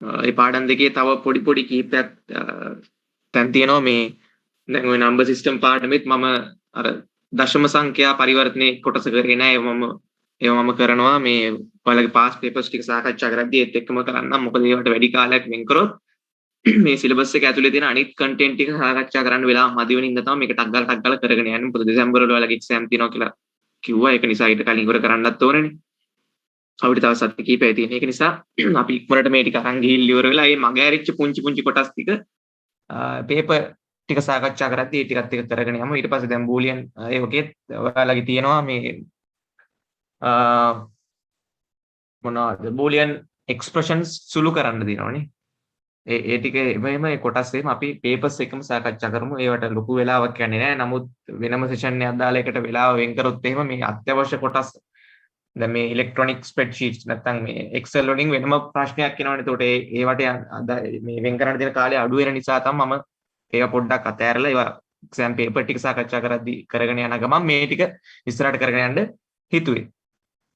ඒ පාඩම් දෙකේ තව පොඩි පොඩි කීපයක් තැන් තියෙනවා මේ දැන් ওই නම්බර් සිස්ටම් පාඩමෙත් මම අර දශම සංඛ්‍යා පරිවර්තනයේ කොටස කරේ නෑ ඒව මම කරනවා මේ ඔයාලගේ පාස් පේපර්ස් ටික සාකච්ඡා කරද්දී ඒත් එක්කම කරන්නම් මොකද ඒවට වැඩි කාලයක් වෙන් කරොත් මේ සිලබස් එක ඇතුලේ තියෙන අනිත් කන්ටෙන්ට් ටික සාකච්ඡා කරන්න වෙලාව මදි වෙන ඉඳ තමයි මේක ටක් ගාලා කරගෙන යන්නේ මොකද දෙසැම්බර් වල ඔයාලගේ එක්සෑම් තියෙනවා කියලා කිව්වා ඒක නිසා ඊට කලින් ඉවර කරන්නත් ඕනනේ අපිට තව සති කිහිපයක් තියෙන. ඒක නිසා අපි ඉක්මනට මේ ටික අරන් ගිහින් ඉවර වෙලා මේ මග ඇරිච්ච පුංචි පුංචි කොටස් ටික පේපර් ටික සාකච්ඡා කරද්දී ඒ ටිකත් එක කරගෙන යමු. ඊට පස්සේ දැන් බූලියන් ඒ වගේ ඔයාලගේ තියෙනවා මේ මොනවද බූලියන් එක්ස්ප්‍රෙෂන්ස් සුළු කරන්න දිනවනේ. ඒ ටික එමෙම ඒ කොටස් එහෙම අපි පේපර්ස් එකම සාකච්ඡා කරමු. ඒවට ලොකු වෙලාවක් යන්නේ නැහැ. නමුත් වෙනම සෙෂන් එකක් දාලා එකට වෙලාව වෙන් කරොත් එහෙම මේ අත්‍යවශ්‍ය කොටස් දැන් මේ ඉලෙක්ට්‍රොනික ස්ප්‍රෙඩ්ෂීට්ස් නැත්නම් මේ එක්සෙල් වලින් වෙනම ප්‍රශ්නයක් එනවනේ. ඒකට ඒවට මේ වෙන් කරන්න දෙන කාලය අඩු වෙන නිසා තමයි මම ඒවා පොඩ්ඩක් අතෑරලා ඒවා එක්සෑම් පේපර් ටික සාකච්ඡා කරද්දී කරගෙන යන ගමන් මේ ටික ඉස්සරහට කරගෙන යන්න හිතුවේ.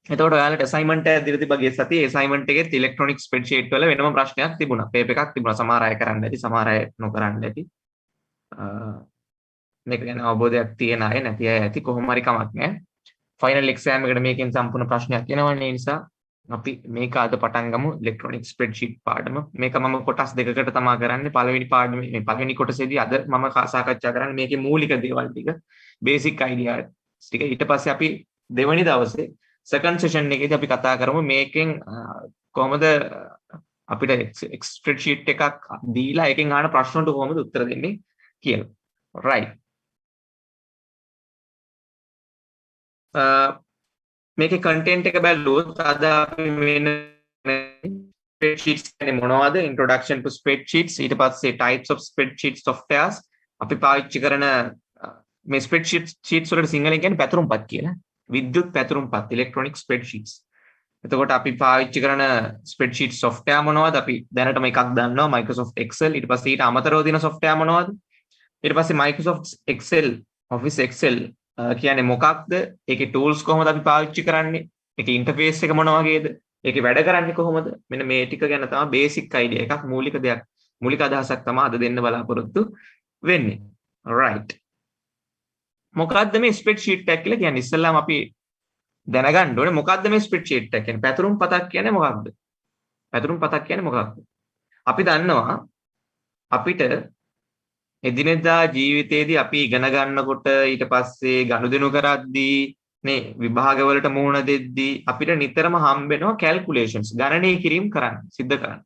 එතකොට ඔයාලට අසයින්මන්ට් එකක් දීලා තිබ්බා ගිය සතියේ අසයින්මන්ට් එකෙත් ඉලෙක්ට්‍රොනික ස්ප්‍රෙඩ්ෂීට් වල වෙනම ප්‍රශ්නයක් තිබුණා. පේපර් එකක් තිබුණා. සමහර අය කරන්න ඇති, සමහර අය නොකරන්න ඇති. මේක ගැන අවබෝධයක් තියෙන අය නැති අය ඇති කොහොම හරි කමක් නැහැ. ෆයිනල් එක්සෑම් එකට මේකෙන් සම්පූර්ණ ප්‍රශ්නයක් එනවනේ. ඒ නිසා අපි මේක අද පටන් ගමු ඉලෙක්ට්‍රොනික ස්ප්‍රෙඩ්ෂීට් පාඩම. මේක මම කොටස් දෙකකට තමයි කරන්නේ. පළවෙනි පාඩමේ මේ පළවෙනි කොටසේදී අද මම සාකච්ඡා කරන්නේ මේකේ මූලික දේවල් ටික, බේසික් අයිඩියාස් ටික. ඊට පස්සේ අපි දෙවෙනි දවසේ සෙකන්ඩ් සෙෂන් එකේදී අපි කතා කරමු මේකෙන් කොහොමද අපිට ස්ප්‍රෙඩ්ෂීට් එකක් දීලා එකෙන් අහන ප්‍රශ්න වලට කොහොමද උත්තර දෙන්නේ කියලා. right. මේකේ කන්ටෙන්ට් එක බැලුවොත් අද අපි වෙන ස්ප්‍රෙඩ්ෂීට්ස් කියන්නේ මොනවද? ඉන්ට්‍රොඩක්ෂන් ටු ස්ප්‍රෙඩ්ෂීට්ස්, ඊට පස්සේ types of spreadsheet softwares අපි පාවිච්චි කරන මේ ස්ප්‍රෙඩ්ෂීට්ස් වලට සිංහලෙන් කියන්නේ පැතුරුම්පත් කියලා. විද්‍යුත් පැතුරුම්පත් ඉලෙක්ට්‍රොනික ස්ප්‍රෙඩ්ෂීට්ස්. එතකොට අපි පාවිච්චි කරන ස්ප්‍රෙඩ්ෂීට් software මොනවද? අපි දැනටම එකක් දන්නවා Microsoft Excel. ඊට පස්සේ ඊට අමතරව තියෙන software මොනවද? ඊට පස්සේ Microsoft Excel, Office Excel කියන්නේ මොකක්ද? ඒකේ tools කොහොමද අපි පාවිච්චි කරන්නේ? ඒකේ interface එක මොන වගේද? ඒකේ වැඩ කරන්නේ කොහොමද? මෙන්න මේ ටික ගැන තමයි basic idea එකක්, මූලික දෙයක්, මූලික අදහසක් තමයි අද දෙන්න බලාපොරොත්තු වෙන්නේ. right. මොකක්ද මේ ස්ප්‍රෙඩ්ෂීට් එක කියලා කියන්නේ? ඉස්සෙල්ලාම අපි දැනගන්න ඕනේ මොකක්ද මේ ස්ප්‍රෙඩ්ෂීට් එක කියන්නේ? පැතුරුම් පතක් කියන්නේ මොකක්ද? පැතුරුම් පතක් කියන්නේ මොකක්ද? අපි දන්නවා අපිට එදිනෙදා ජීවිතයේදී අපි ඉගෙන ගන්නකොට ඊට පස්සේ ගනුදෙනු කරද්දී මේ විභාගවලට මුහුණ දෙද්දී අපිට නිතරම හම්බ වෙනවා කැල්කියුලේෂන්ස් ගණනය කිරීම කරන්න සිද්ධ කරන්න.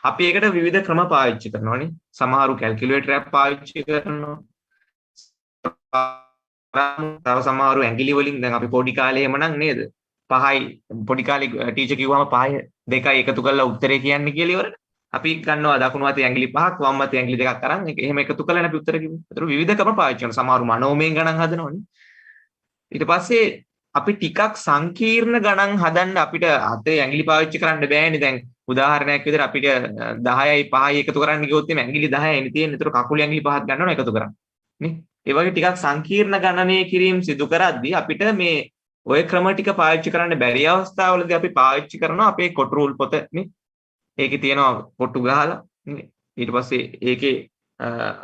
අපි ඒකට විවිධ ක්‍රම පාවිච්චි කරනවානේ. සමහරු කැල්කියුලේටර් එකක් පාවිච්චි කරනවා. තව සමහරු ඇඟිලි වලින් දැන් අපි පොඩි කාලේ එහෙමනම් නේද? 5යි පොඩි කාලේ ටීචර් කිව්වම 5යි 2යි එකතු කරලා උත්තරේ කියන්න කියලා ඉවරනේ. අපි ගන්නවා දකුණු අතේ ඇඟිලි 5ක් වම් අතේ ඇඟිලි 2ක් අරන් ඒක එහෙම එකතු කරලානේ අපි උත්තර කිව්වේ. ඒතර විවිධ ක්‍රම පාවිච්චි කරනවා. සමහරු මනෝමය ගණන් හදනවනේ. ඊට පස්සේ අපි ටිකක් සංකීර්ණ ගණන් හදන්න අපිට අතේ ඇඟිලි පාවිච්චි කරන්න බෑනේ. දැන් උදාහරණයක් විදිහට අපිට 10යි 5යි එකතු කරන්න ගියොත් එimhe ඇඟිලි 10යිනේ තියෙන්නේ. ඒතර කකුලේ ඇඟිලි 5ක් ගන්නවනේ එකතු කරන්න. නේ? ඒ වගේ ටිකක් සංකීර්ණ ගණනය කිරීම සිදු කරද්දී අපිට මේ ඔය ක්‍රම ටික පාවිච්චි කරන්න බැරි අවස්ථාවලදී අපි පාවිච්චි කරනවා අපේ කොටු රූල් පොත නේ. ඒකේ තියෙනවා කොටු ගහලා ඊට පස්සේ ඒකේ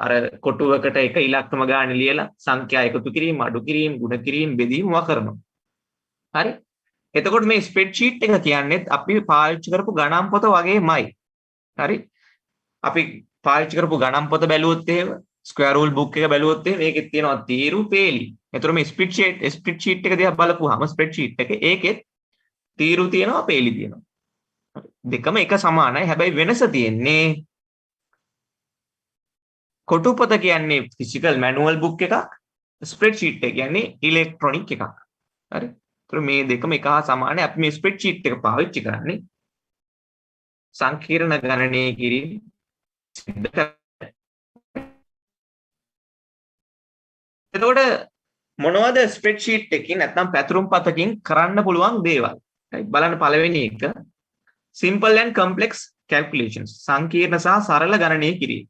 අර කොටුවකට එක ඉලක්කම ගානේ ලියලා සංඛ්‍යා එකතු කිරීම, අඩු කිරීම, ගුණ කිරීම, බෙදීම කරනවා. හරි? එතකොට මේ ස්ප්‍රෙඩ්ෂීට් එක කියන්නේ අපි පාවිච්චි කරපු ගණන් පොත වගේමයි. හරි? අපි පාවිච්චි කරපු ගණන් පොත බැලුවොත් එහෙම ස්ක්වෙයාර් රූල් බුක් එක බැලුවොත් එහෙම ඒකෙත් තියෙනවා තීරු පේලි. ඒතර මේ ස්ප්‍රෙඩ්ෂීට් එක දිහා බලපුවාම ස්ප්‍රෙඩ්ෂීට් එකේ ඒකෙත් තීරු තියෙනවා පේලි තියෙනවා. දෙකම එක සමානයි. හැබැයි වෙනස තියෙන්නේ කොටුපොත කියන්නේ ෆිසිකල් මැනුවල් බුක් එකක්, ස්ප්‍රෙඩ්ෂීට් එක කියන්නේ ඉලෙක්ට්‍රොනික එකක්. හරි? ඒතර මේ දෙකම එක හා සමානයි. අපි මේ ස්ප්‍රෙඩ්ෂීට් එක පාවිච්චි කරන්නේ සංකීර්ණ ගණනය කිරීම සිද්ධ කරන්න. එතකොට මොනවද ස්ප්‍රෙඩ්ෂීට් එකකින් නැත්නම් පැතුරුම් පතකින් කරන්න පුළුවන් දේවල්? බලන්න පළවෙනි එක simple and complex calculations. සංකීර්ණ සහ සරල ගණනය කිරීම.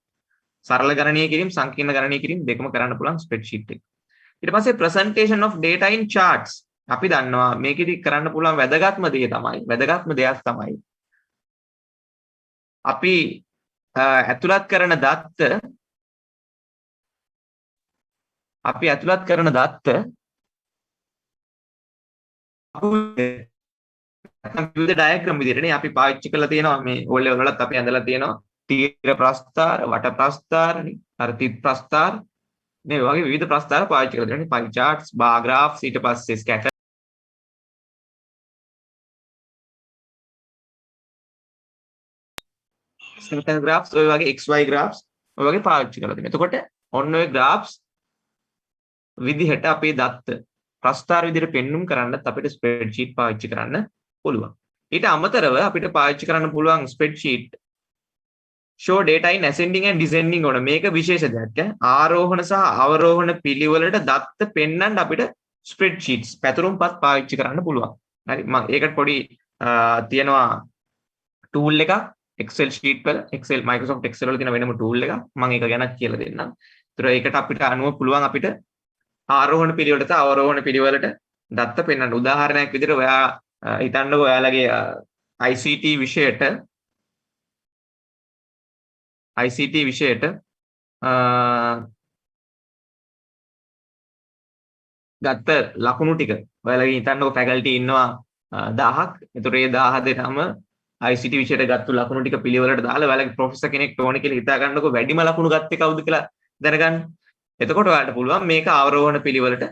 සරල ගණනය කිරීම, සංකීර්ණ ගණනය කිරීම දෙකම කරන්න පුළුවන් ස්ප්‍රෙඩ්ෂීට් එක. ඊට පස්සේ presentation of data in charts. අපි දන්නවා මේකෙදි කරන්න පුළුවන් වැදගත්ම දෙයක් තමයි අපි ඇතුළත් කරන දත්ත විවිධ ඩයග්‍රෑම් විදිහටනේ අපි පාවිච්චි කරලා තියෙනවා මේ ඕල් ලෙවල් වලත් අපි ඇඳලා තියෙනවා තීර ප්‍රස්ථාර වට ප්‍රස්ථාර අර තිත් ප්‍රස්ථාර මේ වගේ විවිධ ප්‍රස්ථාර පාවිච්චි කරලා තියෙනවා පයි charts bar graphs ඊට පස්සේ scatter graphs ඔය වගේ xy graphs ඔය වගේ පාවිච්චි කරලා තියෙනවා. එතකොට ඔන්න ඔය graphs විදිහට අපේ දත්ත ප්‍රස්ථාර විදිහට පෙන්눔 කරන්නත් අපිට ස්ප්‍රෙඩ්ෂීට් පාවිච්චි කරන්න පුළුවන්. ඊට අමතරව අපිට පාවිච්චි කරන්න පුළුවන් ස්ප්‍රෙඩ්ෂීට් show data in ascending and descending order මේක විශේෂ දෙයක්. ආරෝහණ සහ අවරෝහණ පිළිවෙලට දත්ත පෙන්වන්න අපිට ස්ප්‍රෙඩ්ෂීට්ස් පැතුරුම්පත් පාවිච්චි කරන්න පුළුවන්. හරි මම ඒකට පොඩි තියෙනවා tool එකක් Excel sheet වල Excel Microsoft Excel වල තියෙන වෙනම tool එකක් මම ඒක ගැනත් කියලා දෙන්නම්. ඒතර ඒකට අපිට අනුව පුළුවන් අපිට ආරෝහණ පිළිවෙලට සහ අවරෝහණ පිළිවෙලට දත්ත පෙන්වන්න. උදාහරණයක් විදිහට ඔයා හිතන්නකෝ ඔයාලගේ ICT විෂයට ගත්ත ලකුණු ටික ඔයාලගේ හිතන්නකෝ ෆැකල්ටි ඉන්නවා 1000ක්. ඒතර ඒ 1000 දෙනාම ICT විෂයට ගත්ත ලකුණු ටික පිළිවෙලට දාලා ඔයාලගේ ප්‍රොෆෙසර් කෙනෙක් ඕනේ කියලා හිතා ගන්නකෝ වැඩිම ලකුණු ගත්තේ කවුද කියලා දැනගන්න. එතකොට ඔයාලට පුළුවන් මේක අවරෝහණ පිළිවෙලට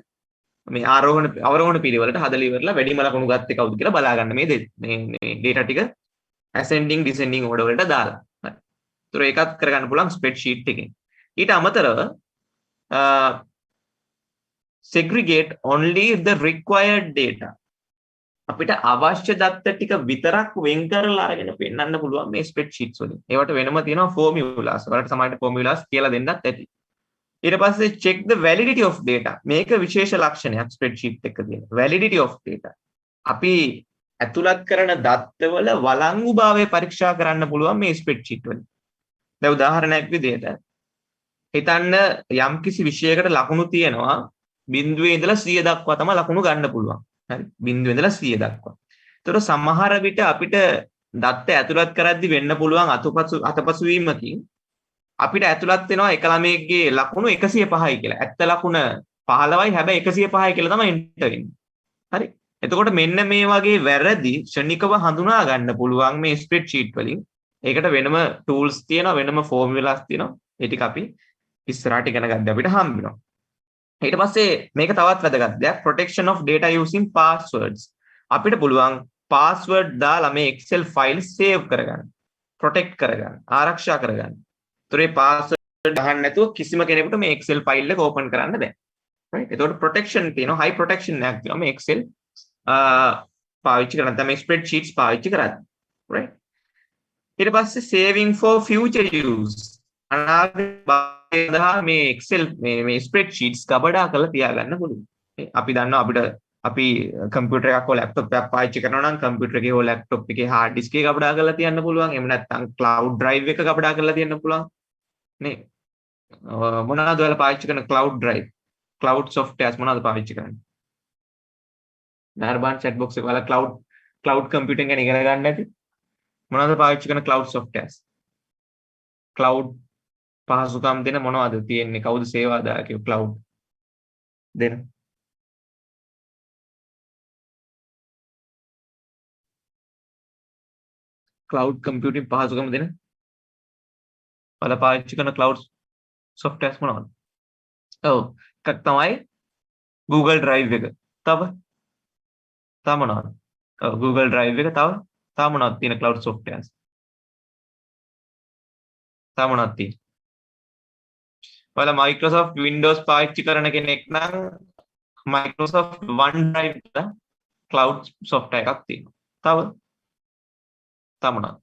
මේ අවරෝහණ පිළිවෙලට හදලා ඉවරලා වැඩිම ලකුණු ගත්තේ කවුද කියලා බලා ගන්න මේ data ටික ascending descending order වලට දාලා. හරි. ඒතර ඒකත් කරගන්න පුළුවන් ස්ප්‍රෙඩ්ෂීට් එකකින්. ඊට අමතරව segregate only the required data. අපිට අවශ්‍ය දත්ත ටික විතරක් වෙන් කරලා අරගෙන පෙන්වන්න පුළුවන් මේ ස්ප්‍රෙඩ්ෂීට්ස් වලින්. ඒවට වෙනම තියෙනවා formulas. ඔයාලට සමහරට formulas කියලා දෙන්නත් ඇති. ඊට පස්සේ check the validity of data. මේක විශේෂ ලක්ෂණයක් ස්ප්‍රෙඩ්ෂීට් එක තියෙන. validity of data. අපි ඇතුළත් කරන දත්තවල වළංගුභාවය පරීක්ෂා කරන්න පුළුවන් මේ ස්ප්‍රෙඩ්ෂීට් වලින්. දැන් උදාහරණයක් විදිහට හිතන්න යම්කිසි විෂයකට ලකුණු තියෙනවා 0 ඉඳලා 100 දක්වා තමයි ලකුණු ගන්න පුළුවන්. හරි 0 ඉඳලා 100 දක්වා. ඒතර සමහර විට අපිට දත්ත ඇතුළත් කරද්දි වෙන්න පුළුවන් අතපසු වීමකින් අපිට ඇතුළත් වෙනවා එක ළමයෙක්ගේ ලකුණු 105යි කියලා. ඇත්ත ලකුණ 15යි හැබැයි 105යි කියලා තමයි එන්ටර් වෙන්නේ. හරි. එතකොට මෙන්න මේ වගේ වැරදි ක්ෂණිකව හඳුනා ගන්න පුළුවන් මේ ස්ප්‍රෙඩ්ෂීට් වලින්. ඒකට වෙනම tools තියෙනවා වෙනම formulas තියෙනවා. ඒ ටික අපි ඉස්සරහට ඉගෙන ගන්න අපිට හම්බ වෙනවා. ඊට පස්සේ මේක තවත් වැදගත් දෙයක් protection of data using passwords. අපිට පුළුවන් password දාලා මේ Excel file save කරගන්න. protect කරගන්න. ආරක්ෂා කරගන්න. ඒතර මේ password දාන්න නැතුව කිසිම කෙනෙකුට මේ Excel file එක open කරන්න බෑ. right? ඒතකොට protection තියෙනවා high protection එකක් තියෙනවා මේ Excel පාවිච්චි කරන තමයි spreadsheets පාවිච්චි කරන්නේ. right? ඊට පස්සේ saving for future use. අනාගතේ මේ Excel මේ spreadsheets කබඩා කරලා තියාගන්න පුළුවන්. අපි දන්නවා අපි කම්පියුටර් එකක් හෝ ලැප්ටොප් එකක් පාවිච්චි කරනවා නම් කම්පියුටර් එකේ හෝ ලැප්ටොප් එකේ hard disk එක කබඩා කරලා තියන්න පුළුවන්. එහෙම නැත්නම් cloud drive එක කබඩා කරලා තියන්න පුළුවන්. නේ මොනවාද ඔයාලා පාවිච්චි කරන cloud drive cloud softwares මොනවාද පාවිච්චි කරන්නේ? නාර්බන් chat box එක වල cloud computing ගැන ඉගෙන ගන්න නැති මොනවාද පාවිච්චි කරන cloud softwares? cloud පහසුකම් දෙන මොනවද තියෙන්නේ? කවුද සේවාදායකයෝ cloud දෙන? cloud computing පහසුකම් දෙන වල පාවිච්චි කරන cloud softwares මොනවද? ඔව් එකක් තමයි Google Drive එක. තව මොනවද? ඔව් Google Drive එක තව මොනවද තියෙන cloud softwares? තව මොනවද තියෙන්නේ? ඔයාලා Microsoft Windows පාවිච්චි කරන කෙනෙක් නම් Microsoft OneDrive කියලා cloud software එකක් තියෙනවා. තව මොනවද?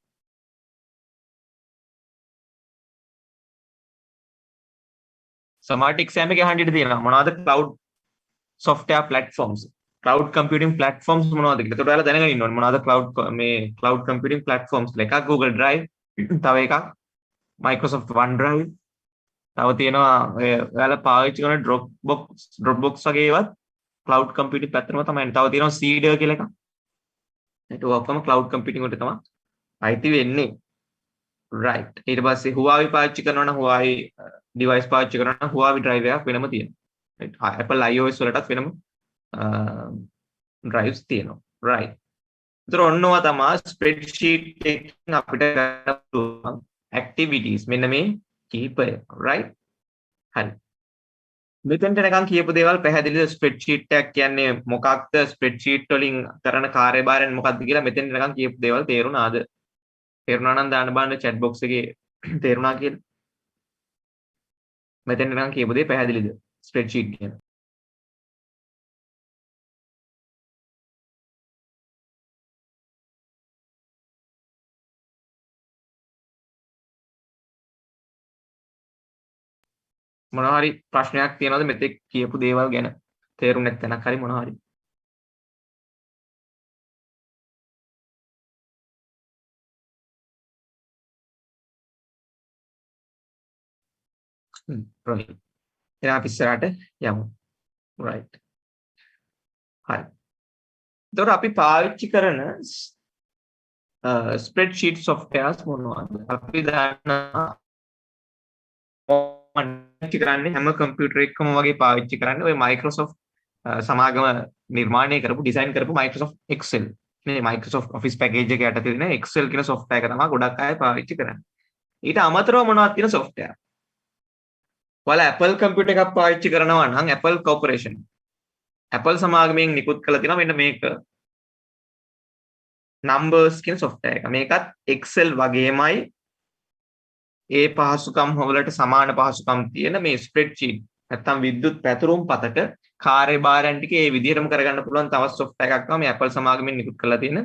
සමහරට exam එකේ අහන්න ඉඩ තියෙනවා. මොනවද cloud software platforms? cloud computing platforms මොනවද කියලා. ඒකට ඔයාලා දැනගෙන ඉන්න ඕනේ. මොනවද cloud computing platforms? එකක් Google Drive, තව එකක් Microsoft OneDrive. තව තියෙනවා ඔයාලා පාවිච්චි කරන Dropbox වගේ ඒවත් cloud computing පැත්තටම තමයි. තව තියෙනවා Seeder කියලා එකක්. ඒක ඔක්කොම cloud computing වලට තමයි අයිති වෙන්නේ. right ඊට පස්සේ Huawei පාවිච්චි කරනවා නම් Huawei device පාවිච්චි කරනවා නම් Huawei drive එකක් වෙනම තියෙනවා right Apple iOS වලටත් වෙනම drives තියෙනවා right ඒතර ඔන්නවා තමයි spreadsheet එකකින් අපිට ගන්න පුළුවන් activities මෙන්න මේ කීපය right හරි මෙතෙන්ට නිකන් කියපු දේවල් පැහැදිලිද ස්ප්‍රෙඩ්ෂීට් එකක් කියන්නේ මොකක්ද ස්ප්‍රෙඩ්ෂීට් වලින් කරන කාර්යභාරයන් මොකක්ද කියලා මෙතෙන්ට නිකන් කියපු දේවල් තේරුණාද තේරුණා නම් දාන්න බලන්න chat box එකේ තේරුණා කියලා මෙතෙන්ට නිකන් කියපු දේ පැහැදිලිද ස්ප්‍රෙඩ්ෂීට් කියන මොනවා හරි ප්‍රශ්නයක් තියෙනවද මෙතෙක් කියපු දේවල් ගැන තේරුම් නැත්නම් හරි මොනවා හරි right එහෙනම් අපි ඉස්සරහට යමු right හරි එතකොට අපි පාවිච්චි කරන ස්ප්‍රෙඩ්ෂීට් softwares මොනවද අපි දන්නවා පාවිච්චි කරන්නේ හැම කම්පියුටර් එකකම වගේ පාවිච්චි කරන්නේ ඔය Microsoft සමාගම නිර්මාණය කරපු ඩිසයින් කරපු Microsoft Excel මේ Microsoft Office package එක යටතේ තියෙන Excel කියන software එක තමයි ගොඩක් අය පාවිච්චි කරන්නේ. ඊට අමතරව මොනවද තියෙන software? ඔයාලා Apple computer එකක් පාවිච්චි කරනවා නම් Apple Corporation Apple සමාගමෙන් නිකුත් කරලා තියෙනවා මෙන්න මේක numbers කියන software එක. මේකත් Excel වගේමයි ඒ පහසුකම් වලට සමාන පහසුකම් තියෙන මේ ස්ප්‍රෙඩ්ෂීට් නැත්තම් විද්‍යුත් පැතුරුම් පතක කාර්යභාරයන් ටික ඒ විදිහටම කරගන්න පුළුවන් තවත් software එකක් තමයි මේ Apple සමාගමෙන් නිකුත් කරලා තියෙන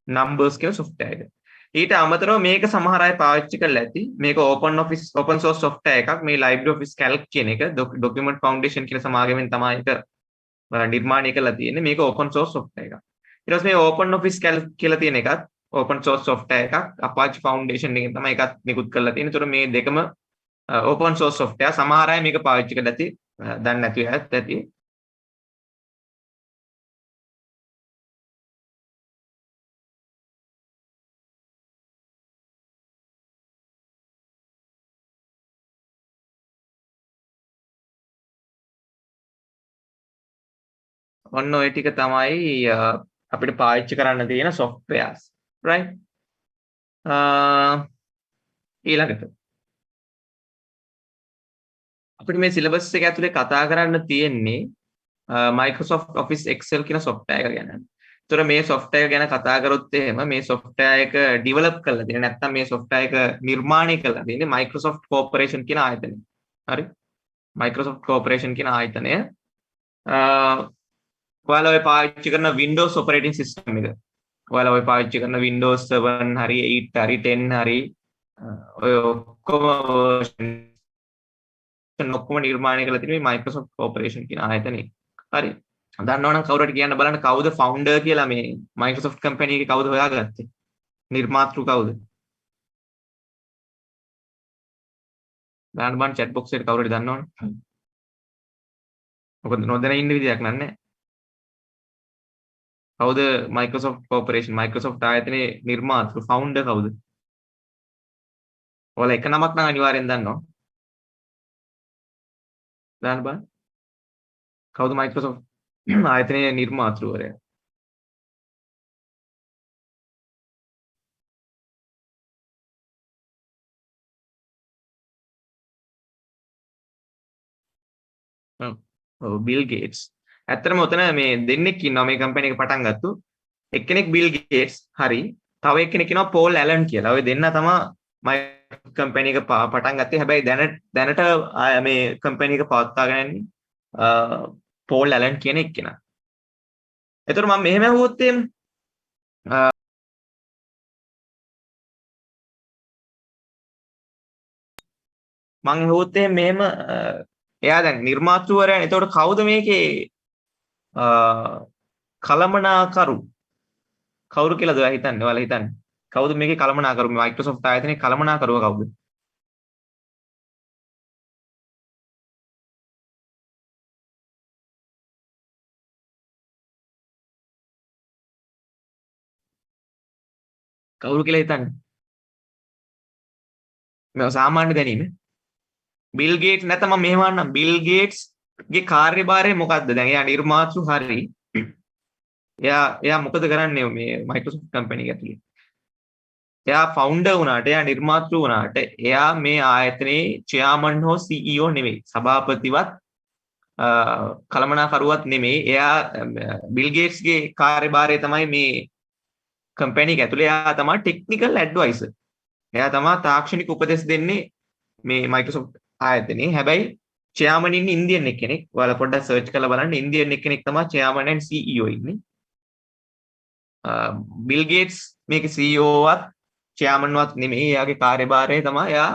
numbers කියන software එක. ඊට අමතරව මේක සමහර අය පාවිච්චි කරලා ඇති. මේක open source software එකක්. මේ LibreOffice Calc කියන එක document foundation කියන සමාගමෙන් තමයි ඒක නිර්මාණය කරලා තියෙන්නේ. මේක open source software එකක්. ඊට පස්සේ මේ OpenOffice Calc කියලා තියෙන එකත් open source software එකක්. Apache Foundation එකෙන් තමයි ඒකත් නිකුත් කරලා තියෙන්නේ. ඒතර මේ දෙකම open source software. සමහර අය මේක පාවිච්චි කරලා ඇති. දන්නේ නැති අයත් ඇති. ඔන්න ඔය ටික තමයි අපිට පාවිච්චි කරන්න තියෙන softwares right ඊළඟට අපිට මේ සිලබස් එක ඇතුලේ කතා කරන්න තියෙන්නේ Microsoft Office Excel කියන software එක ගැන. ඒතර මේ software ගැන කතා කරොත් එහෙම මේ software එක develop කරලා තියෙන්නේ නැත්නම් මේ software එක නිර්මාණය කරලා තියෙන්නේ Microsoft Corporation කියන ආයතනය. හරි? Microsoft Corporation කියන ආයතනය ඔයාලා ඔය පාවිච්චි කරන Windows operating system එක. ඔයාලා ඔය පාවිච්චි කරන Windows 7 හරි 8 හරි 10 හරි ඔය ඔක්කොම ඔක්කොම නිර්මාණය කරලා තියෙන්නේ මේ Microsoft Corporation කියන ආයතනේ. හරි. දන්නවනම් කවුරුහරි කියන්න බලන්න කවුද founder කියලා මේ Microsoft company එකේ කවුද හොයාගත්තේ? නිර්මාතෘ කවුද? දාන්න බලන්න chat box එකට කවුරුහරි දන්නවනේ. මොකද නොදැන ඉන්න විදියක් නෑ. කවුද Microsoft Corporation Microsoft ආයතනයේ නිර්මාතෘ founder කවුද? ඔයාලා එක නමක් නම් අනිවාර්යෙන් දන්නවා. දාන්න බලන්න. කවුද Microsoft ආයතනයේ නිර්මාතෘවරයා? ඔව් බිල් ගේට්ස්. ඇත්තටම උතන මේ දෙන්නෙක් ඉන්නවා මේ කම්පැනි එක පටන් ගත්තු. එක්කෙනෙක් බිල් ගේට්ස් හරි. තව එක්කෙනෙක් ඉන්නවා පෝල් ඇලන් කියලා. ඔය දෙන්න තමයි Microsoft කම්පැනි එක පටන් ගත්තේ. හැබැයි දැනට මේ කම්පැනි එක පවත්වාගෙන යන්නේ පෝල් ඇලන් කියන එක්කෙනා. එතකොට මම මෙහෙම අහුවොත් එහෙම මම අහුවොත් එහෙම මෙහෙම එයා දැන් නිර්මාතෘවරයා. එතකොට කවුද මේකේ කළමනාකරු කවුරු කියලාද ඔයා හිතන්නේ? ඔයාලා හිතන්නේ කවුද මේකේ කළමනාකරු? Microsoft ආයතනයේ කළමනාකරුව කවුද? කවුරු කියලා හිතන්නේ? මේ සාමාන්‍ය දැනීම. බිල් ගේට්ස් නැත්නම් මම මෙහෙම අහන්නම්. බිල් ගේට්ස් ගේ කාර්යභාරය මොකද්ද? දැන් එයා නිර්මාතෘ හරි. එයා මොකද කරන්නේ මේ මයික්‍රොසොෆ්ට් කම්පැනි එක ඇතුලේ? එයා ෆවුන්ඩර් වුණාට, එයා නිර්මාතෘ වුණාට, එයා මේ ආයතනයේ චෙයාමන් හෝ CEO නෙවෙයි. සභාපතිවත් කළමනාකරුවත් නෙමෙයි. එයා බිල් ගේට්ස්ගේ කාර්යභාරය තමයි මේ කම්පැනි එක ඇතුලේ. එයා තමයි ටෙක්නිකල් ඇඩ්වයිසර්. එයා තමයි තාක්ෂණික උපදෙස් දෙන්නේ මේ මයික්‍රොසොෆ්ට් ආයතනයේ. හැබැයි චෙයාමන් ඉන්නේ ඉන්දියන් කෙනෙක්. ඔයාලා පොඩ්ඩක් සර්ච් කරලා බලන්න. ඉන්දියන් කෙනෙක් තමයි චෙයාමන් and CEO ඉන්නේ. බිල් ගේට්ස් මේක CEO වත් චෙයාමන් වත් නෙමෙයි. එයාගේ කාර්යභාරය තමයි එයා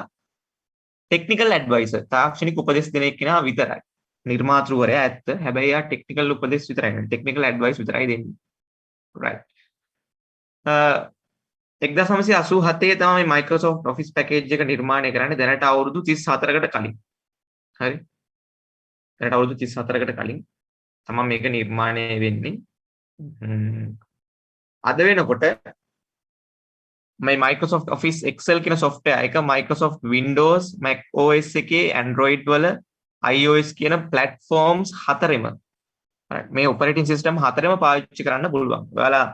ටෙක්නිකල් ඇඩ්වයිසර්. තාක්ෂණික උපදෙස් දෙන කෙනා විතරයි. නිර්මාතෘවරයා ඇත්ත. හැබැයි එයා ටෙක්නිකල් උපදෙස් විතරයි දෙන්නේ. ටෙක්නිකල් ඇඩ්වයිස් විතරයි දෙන්නේ. right. 1987 තමයි Microsoft Office package එක නිර්මාණය කරන්නේ. දැනට අවුරුදු 34කට කලින්. හරි. දැනට අවුරුදු 34කට කලින් තමයි මේක නිර්මාණය වෙන්නේ. අද වෙනකොට මේ Microsoft Office Excel කියන software එක Microsoft Windows, Mac OS එකේ Android වල iOS කියන platforms හතරෙම මේ operating system හතරෙම පාවිච්චි කරන්න පුළුවන්. ඔයාලා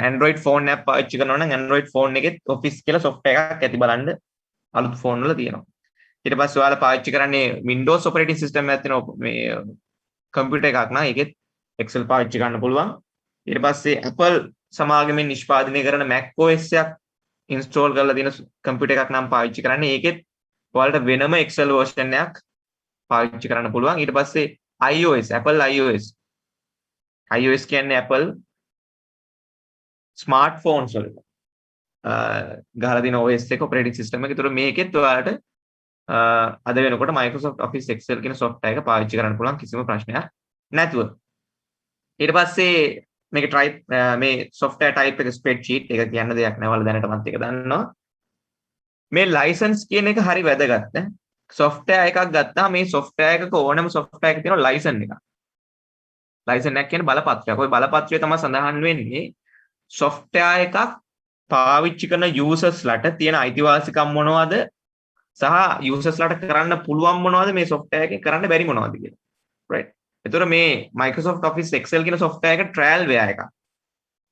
Android phone app පාවිච්චි කරනවා නම් Android phone එකෙත් Office කියලා software එකක් ඇති බලන්න අලුත් phone වල තියෙනවා. ඊට පස්සේ ඔයාලා පාවිච්චි කරන්නේ Windows operating system එකක් තියෙනවා මේ computer එකක් නම් ඒකෙත් Excel පාවිච්චි කරන්න පුළුවන්. ඊට පස්සේ Apple සමාගමෙන් නිෂ්පාදනය කරන Mac OS එකක් install කරලා තියෙන computer එකක් නම් පාවිච්චි කරන්නේ ඒකෙත් ඔයාලට වෙනම Excel version එකක් පාවිච්චි කරන්න පුළුවන්. ඊට පස්සේ iOS Apple iOS කියන්නේ Apple smartphones වල ගහලා දෙන OS එක operating system එක. ඒතර මේකෙත් ඔයාලට අද වෙනකොට Microsoft Office Excel කියන software එක පාවිච්චි කරන්න පුළුවන් කිසිම ප්‍රශ්නයක් නැතුව. ඊට පස්සේ මේක මේ software type එක spreadsheet එක කියන්න දෙයක් නැහැ. ඔයාලා දැනටමත් ඒක දන්නවා. මේ license කියන එක හරි වැදගත් නේ. software එකක් ගත්තා මේ software එකක ඕනම software එකක තියෙන license එකක්. license එකක් කියන්නේ බලපත්‍රයක්. ওই බලපත්‍රය තමයි සඳහන් වෙන්නේ software එකක් පාවිච්චි කරන users ලට තියෙන අයිතිවාසිකම් මොනවද සහ users ලට කරන්න පුළුවන් මොනවද මේ software එකෙන් කරන්න බැරි මොනවද කියලා. right. ඒතර මේ Microsoft Office Excel කියන software එක trialware එකක්.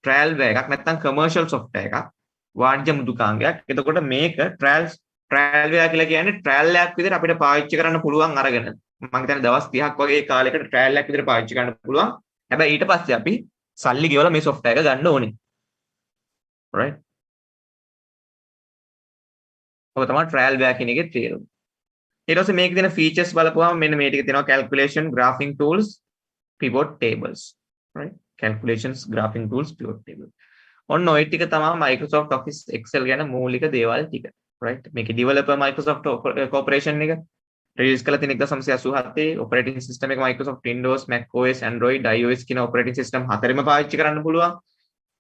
trialware එකක් නැත්නම් commercial software එකක්. වාණිජ්‍ය මෘදුකාංගයක්. එතකොට මේක trialware කියලා කියන්නේ trial එකක් විදිහට අපිට පාවිච්චි කරන්න පුළුවන් අරගෙන. මම හිතන්නේ දවස් 30ක් වගේ කාලයකට trial එකක් විදිහට පාවිච්චි කරන්න පුළුවන්. හැබැයි ඊට පස්සේ අපි සල්ලි ගෙවලා මේ software එක ගන්න ඕනේ. right. ඔක තමයි trialware කියන එකේ තේරුම. ඊට පස්සේ මේකේ තියෙන features බලපුවාම මෙන්න මේ ටික තියෙනවා calculation, graphing tools, pivot tables. right. calculations, graphing tools, pivot tables. ඔන්න ඔය ටික තමයි Microsoft Office Excel ගැන මූලික දේවල් ටික. right. මේකේ developer Microsoft corporation එක release කරලා තියෙන 1987 operating system එක Microsoft Windows, Mac OS, Android, iOS කියන operating system හතරෙම පාවිච්චි කරන්න පුළුවන්.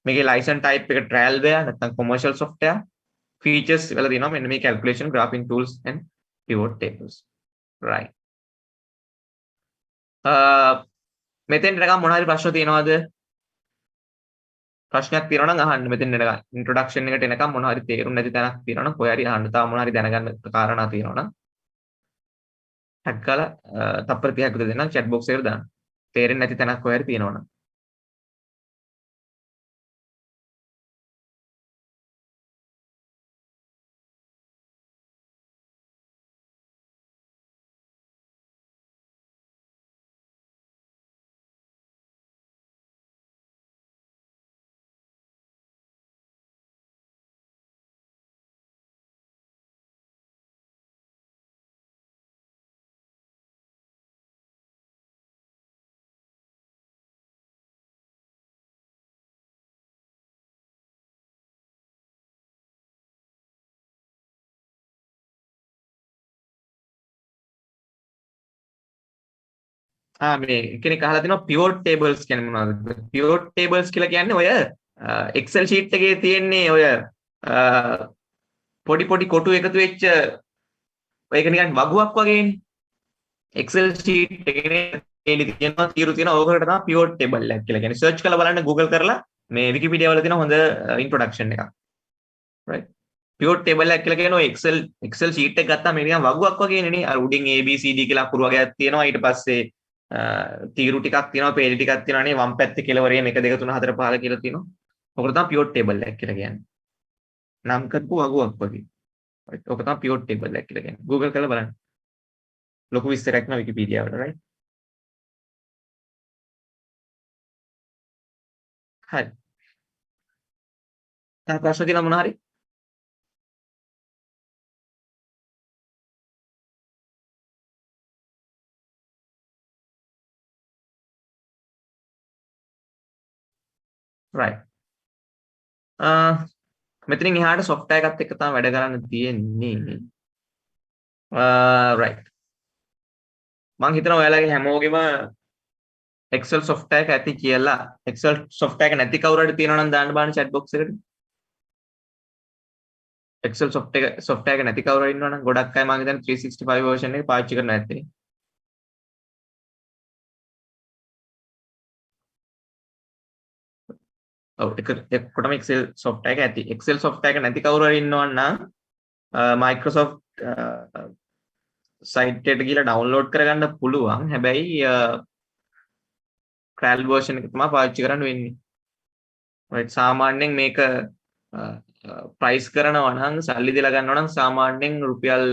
මේකේ license type එක trialware නැත්නම් commercial software. features වල තියෙනවා මෙන්න මේ calculation, graphing tools and pivot tables. right. මෙතෙන් නිකන් මොන හරි ප්‍රශ්න තියෙනවද? ප්‍රශ්නයක් තියෙනවා නම් අහන්න. මෙතෙන් නිකන් introduction එකට එනකම් මොන හරි තේරුම් නැති තැනක් තියෙනවා නම් කොහේ හරි අහන්න. තාම මොන හරි දැනගන්න කාරණා තියෙනවා නම් ටැග් කරලා තප්පර 30ක් විතර දෙන්නම් chat box එකට දාන්න. තේරෙන්නේ නැති තැනක් කොහේ හරි තියෙනවා නම්. මේ කෙනෙක් අහලා තිනවා pivot tables කියන්නේ මොනවද? pivot tables කියලා කියන්නේ ඔය Excel sheet එකේ තියෙන්නේ ඔය පොඩි පොඩි කොටු එකතු වෙච්ච ඒක නිකන් වගුවක් වගේනේ. Excel sheet එකේ තියෙනවා තීරු තියෙනවා ඕකට තමයි pivot table එක කියලා කියන්නේ. search කරලා බලන්න Google කරලා මේ Wikipedia වල තියෙන හොඳ introduction එකක්. right. pivot table එකක් කියලා කියනවා Excel sheet එක ගත්තාම මේ නිකන් වගුවක් වගේනේ නේ. අර උඩින් A B C D කියලා අකුරු වගේක් තියෙනවා. ඊට පස්සේ තීරු ටිකක් තියෙනවා, පේජ් ටිකක් තියෙනවා නේ. වම් පැත්තේ කෙලවරේ 1 2 3 4 5 කියලා තියෙනවා. ඔකට තමයි pivot table එකක් කියලා කියන්නේ. නම් කරපු වගුවක් වගේ. ඔක තමයි pivot table එකක් කියලා කියන්නේ. Google කරලා බලන්න. ලොකු විස්තරයක් නෑ Wikipedia වල right. හරි. තව ප්‍රශ්න තියෙනවා මොනවා හරි? right. මෙතනින් එහාට software එකත් එක්ක තමයි වැඩ කරන්න තියෙන්නේ. right. මම හිතනවා ඔයාලගේ හැමෝගෙම Excel software එක ඇති කියලා. Excel software එක නැති කවුරු හරි තියෙනවා නම් දාන්න බලන්න chat box එකට. Excel software එක නැති කවුරු හරි ඉන්නවා නම් ගොඩක් අය මම හිතන්නේ 365 version එක පාවිච්චි කරනවා නැත්තේ. ඔව් ඒකටම Excel software එක ඇති. Excel software එක නැති කවුරු හරි ඉන්නවා නම් Microsoft site එකට ගිහලා download කරගන්න පුළුවන්. හැබැයි trial version එක තමයි පාවිච්චි කරන්න වෙන්නේ. right සාමාන්‍යයෙන් මේක price කරනවා නම් සල්ලි දීලා ගන්නවා නම් සාමාන්‍යයෙන් රුපියල්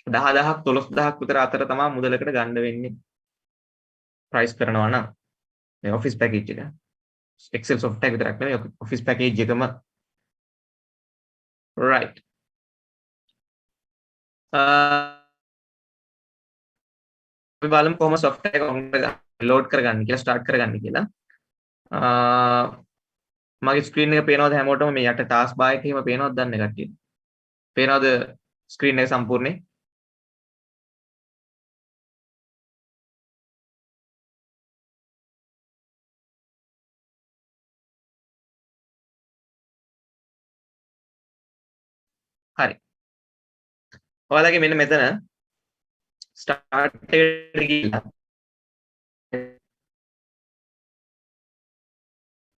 10000ක් 12000ක් විතර අතර තමයි මුදලකට ගන්න වෙන්නේ. price කරනවා නම් මේ office package එක. Excel software විතරක් නෙවෙයි office package එකම right. අපි බලමු කොහොම software එක load කරගන්න කියලා start කරගන්න කියලා. මගේ screen එක පේනවද හැමෝටම මේ යට task bar එකේ එහෙම පේනවද දන්නේ කට්ටිය? පේනවද screen එක සම්පූර්ණයෙන්? හරි. ඔයාලගේ මෙන්න මෙතන start එකට ගිහිල්ලා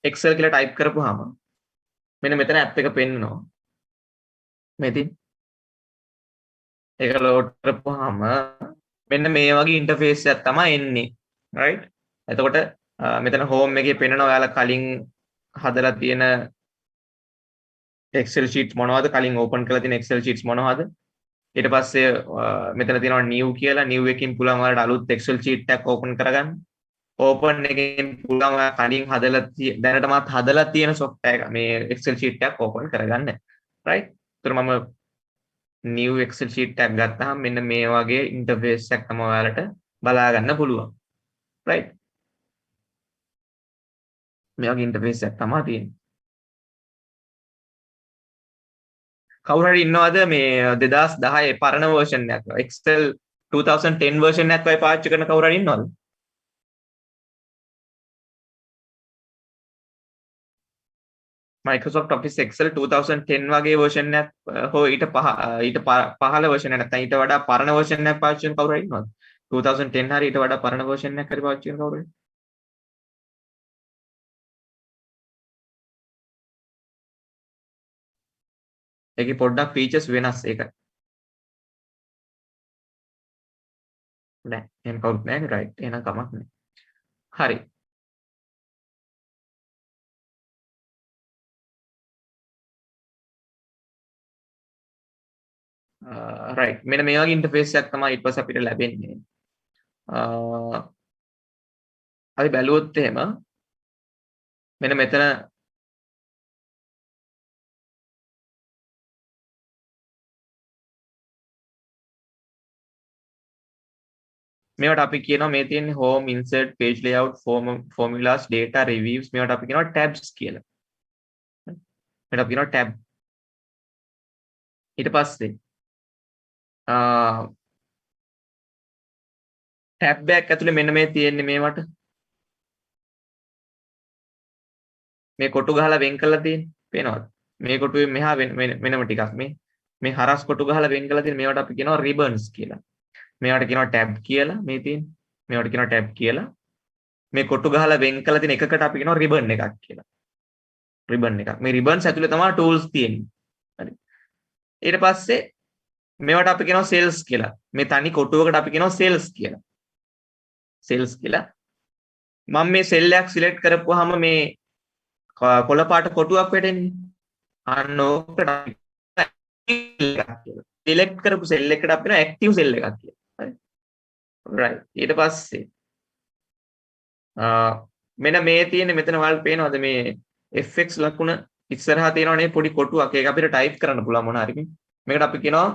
Excel කියලා type කරපුවාම මෙන්න මෙතන app එක පෙන්නනවා. මෙතින් ඒක load කරපුවාම මෙන්න මේ වගේ interface එකක් තමයි එන්නේ. right? එතකොට මෙතන home එකේ පෙන්නනවා ඔයාලා කලින් හදලා තියෙන Excel sheets මොනවද? කලින් open කරලා තියෙන Excel sheets මොනවද? ඊට පස්සේ මෙතන තියෙනවා new කියලා. new එකකින් පුළුවන් ඔයාලට අලුත් Excel sheet එකක් open කරගන්න. open එකෙන් පුළුවන් ඔයා කලින් හදලා දැනටමත් හදලා තියෙන software එක මේ Excel sheet එකක් open කරගන්න. right? ඒතර මම new Excel sheet එකක් ගත්තාම මෙන්න මේ වගේ interface එකක් තමයි ඔයාලට බලා ගන්න පුළුවන්. right? මේ වගේ interface එකක් තමයි තියෙන්නේ. කවුරු හරි ඉන්නවද මේ 2010 පරණ version එකක් Excel 2010 version එකක් වගේ පාවිච්චි කරන කවුරු හරි ඉන්නවද? Microsoft Office Excel 2010 වගේ version එකක් හෝ ඊට පහළ version එකක් නැත්නම් ඊට වඩා පරණ version එකක් පාවිච්චි කරන කවුරු හරි ඉන්නවද? 2010 හරි ඊට වඩා පරණ version එකක් හරි පාවිච්චි කරන කවුරු හරි? ඒකේ පොඩ්ඩක් features වෙනස් ඒකයි. නෑ එහෙනම් කවුරුත් නෑනේ right. එහෙනම් කමක් නෑ. හරි. right. මෙන්න මේ වගේ interface එකක් තමයි ඊට පස්සේ අපිට ලැබෙන්නේ. අපි බැලුවොත් එහෙම මෙන්න මෙතන මේවට අපි කියනවා මේ තියෙන්නේ home insert page layout formulas data reviews මේවට අපි කියනවා tabs කියලා. මේකට අපි කියනවා tab. ඊට පස්සේ tab එකක් ඇතුලේ මෙන්න මේ තියෙන්නේ මේවට මේ කොටු ගහලා වෙන් කරලා තියෙන්නේ පේනවද? මේ කොටුවේ මෙහා වෙනම ටිකක් මේ හරස් කොටු ගහලා වෙන් කරලා තියෙන මේවට අපි කියනවා ribbons කියලා. මේවට කියනවා tab කියලා මේ තියෙන. මේවට කියනවා tab කියලා. මේ කොටු ගහලා වෙන් කරලා තියෙන එකකට අපි කියනවා ribbon එකක් කියලා. ribbon එකක්. මේ ribbons ඇතුලේ තමයි tools තියෙන්නේ. ඊට පස්සේ මේවට අපි කියනවා සෙල්ස් කියලා. මේ තනි කොටුවකට අපි කියනවා සෙල්ස් කියලා. සෙල්ස් කියලා. මම මේ සෙල් එකක් සිලෙක්ට් කරපුවාම මේ කොළ පාට කොටුවක් වැටෙන්නේ. අන්න ඕකට සිලෙක්ට් කරපු සෙල් එකට අපි කියනවා ඇක්ටිව් සෙල් එකක් කියලා. හරි. right. ඊට පස්සේ මෙන්න මේ තියෙන මෙතන වල පේනවද මේ fx ලකුණ ඉස්සරහා තියෙනවනේ පොඩි කොටුවක්. ඒක අපිට ටයිප් කරන්න පුළුවන් මොන හරි. මේකට අපි කියනවා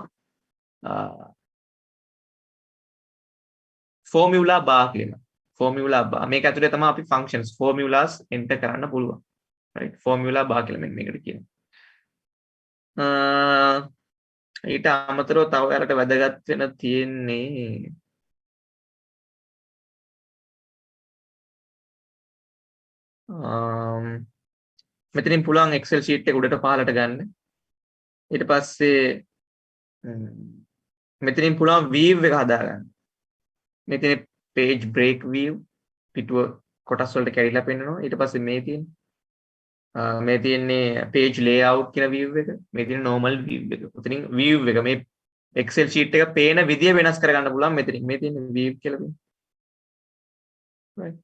formula bar කියලා. formula bar. මේක ඇතුලේ තමයි අපි functions formulas enter කරන්න පුළුවන්. right. formula bar කියලා මෙන්න මේකට කියනවා. ඊට අමතරව තව යාලට වැදගත් වෙන තියෙන්නේ මෙතනින් පුළුවන් Excel sheet එක උඩට පහළට ගන්න. ඊට පස්සේ මෙතනින් පුළුවන් view එක හදාගන්න. මෙතන page break view පිටුව කොටස් වලට කැඩිලා පෙන්නනවා. ඊට පස්සේ මේ තියෙන්නේ page layout කියන view එක. මේ තියෙන normal view එක. උතනින් view එක මේ Excel sheet එක පේන විදිය වෙනස් කරගන්න පුළුවන් මෙතනින්. මේ තියෙන view කියලා තියෙනවා. right.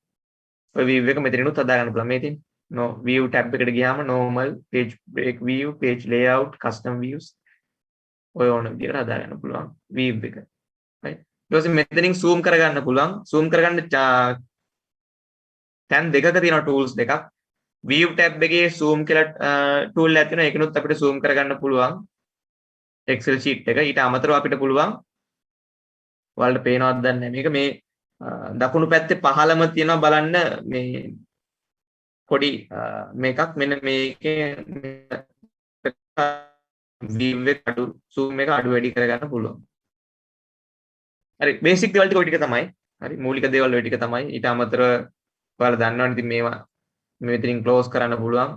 ඔය view එක මෙතනිනුත් හදාගන්න පුළුවන්. මේ තියෙන no view tab එකට ගියාම normal page break view page layout custom views ඔය ඕන විදියට හදාගන්න පුළුවන් view එක. right. ඊට පස්සේ මෙතනින් zoom කරගන්න පුළුවන්. zoom කරගන්න තැන් දෙකක තියෙන tools දෙකක්. view tab එකේ zoom කියලා tool එකක් තියෙනවා. ඒකනොත් අපිට zoom කරගන්න පුළුවන් Excel sheet එක. ඊට අමතරව අපිට පුළුවන් ඔයාලට පේනවද දන්නේ මේක මේ දකුණු පැත්තේ පහළම තියෙනවා බලන්න මේ පොඩි මේකක් මෙන්න මේකේ view එක අඩු zoom එක අඩු වැඩි කරගන්න පුළුවන්. හරි බේසික් දේවල් ටික ඔය ටික තමයි. හරි මූලික දේවල් ඔය ටික තමයි. ඊට අමතරව ඔයාලා දන්නවනේ ඉතින් මේවා මෙතනින් ක්ලෝස් කරන්න පුළුවන්.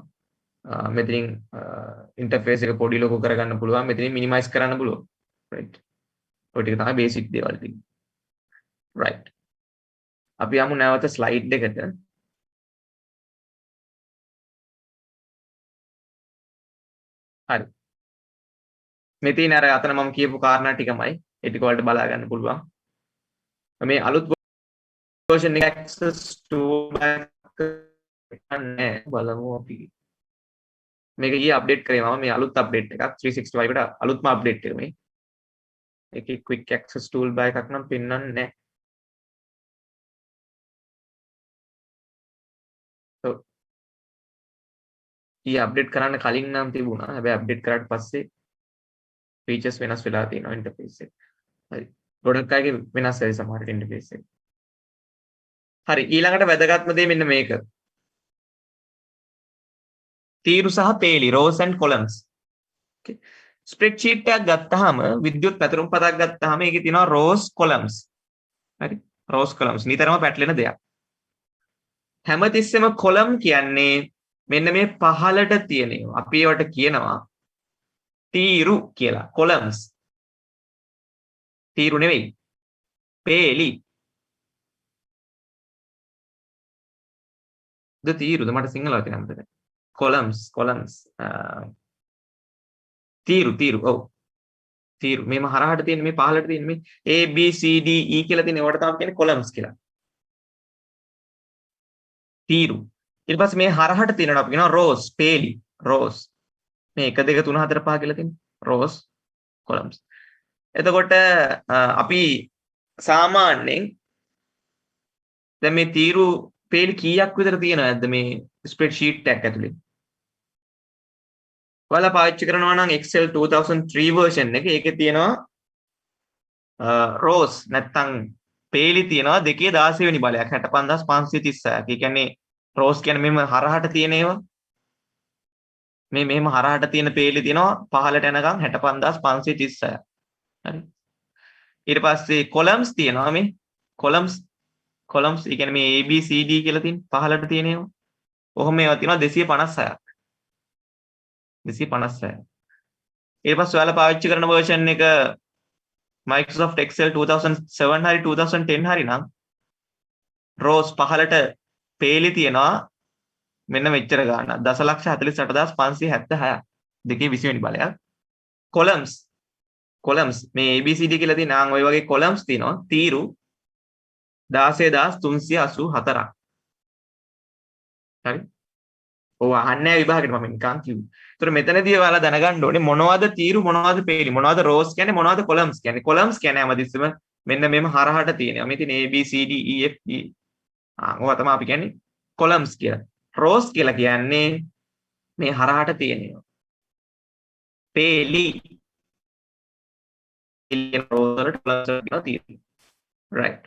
මෙතනින් ඉන්ටර්ෆේස් එක පොඩි ලොකු කරගන්න පුළුවන්. මෙතනින් මිනිමයිස් කරන්න පුළුවන්. right. ඔය ටික තමයි බේසික් දේවල් ටික. right. අපි යමු නැවත ස්ලයිඩ් එකට. හරි. මේ තියෙන අර අතන මම කියපු කාරණා ටිකමයි. ඒ ටික වලට බලා ගන්න පුළුවන්. මේ අලුත් version එක access toolbar නැහැ බලමු අපි. මේක ගියේ අප්ඩේට් කරේ මම මේ අලුත් අප්ඩේට් එකක් 365 එකට අලුත්ම අප්ඩේට් එක මේ. ඒකේ quick access toolbar එකක් නම් පෙන්වන්නේ නැහැ. ඊ අප්ඩේට් කරන්න කලින් නම් තිබුණා. හැබැයි අප්ඩේට් කරාට පස්සේ features වෙනස් වෙලා තියෙනවා interface එක. හරි. ගොඩක් අයගේ වෙනස් වෙයි සමහර interface එක. හරි ඊළඟට වැදගත්ම දේ මෙන්න මේක. තීරු සහ පේලි rows and columns. okay. spreadsheet එකක් ගත්තාම විද්‍යුත් පැතුම් පතක් ගත්තාම ඒකේ තියෙනවා rows columns. හරි rows columns නිතරම පැටලෙන දෙයක්. හැමතිස්සෙම column කියන්නේ මෙන්න මේ පහළට තියෙන ඒවා. අපි ඒවට කියනවා තීරු කියලා. columns. තීරු නෙවෙයි. පේලි. තීරුද මට සිංහලව තියෙන අමතක. columns තීරු ඔව් තීරු මේම හරහට තියෙන මේ පහළට තියෙන මේ A B C D E කියලා තියෙන ඒවට තමයි කියන්නේ columns කියලා. තීරු. ඊට පස්සේ මේ හරහට තියෙනවා අපි කියනවා rows පේලි rows. මේ 1 2 3 4 5 කියලා තියෙන rows columns. එතකොට අපි සාමාන්‍යයෙන් දැන් මේ තීරු පේලි කීයක් විතර තියෙනවද මේ ස්ප්‍රෙඩ්ෂීට් එකක් ඇතුලේ? ඔයාලා පාවිච්චි කරනවා නම් Excel 2003 version එක ඒකේ තියෙනවා rows නැත්තම් පේලි තියෙනවා 2/16 වෙනි බලයක් 65536. ඒ කියන්නේ rows කියන්නේ මෙහෙම හරහට තියෙන ඒවා. මේ මෙහෙම හරහට තියෙන පේලි තියෙනවා පහළට යනකම් 65536. හරි. ඊට පස්සේ columns තියෙනවා මේ columns ඒ කියන්නේ මේ A B C D කියලා තියෙන පහළට තියෙන ඒවා. ඔහොම ඒවා තියෙනවා 256ක්. 256. ඊට පස්සේ ඔයාලා පාවිච්චි කරන version එක Microsoft Excel 2007 හරි 2010 හරි නම් rows පහළට පේලි තියෙනවා මෙන්න මෙච්චර ගාණක් 1,48,576 220 වෙනි බලයක්. කොලම්ස් මේ ABCD කියලා තියෙන ආන් ඔය වගේ කොලම්ස් තියෙනවා තීරු 16384ක්. හරි. ඔව් අහන්නේ නැහැ විභාගෙට මම නිකන් කිව්වා. ඒතර මෙතනදී ඔයාලා දැනගන්න ඕනේ මොනවද තීරු මොනවද පේලි මොනවද රෝස් කියන්නේ මොනවද කොලම්ස් කියන්නේ. කොලම්ස් කියන්නේ හැමතිස්සෙම මෙන්න මෙහෙම හරහට තියෙනවා. මේ තියෙන A B C D E F G. ඔවා තමයි අපි කියන්නේ කොලම්ස් කියලා. රෝස් කියලා කියන්නේ මේ හරහට තියෙනවා. පේලි ඉලියන් රෝස් වලට කොලම්ස් වලට තියෙනවා. right.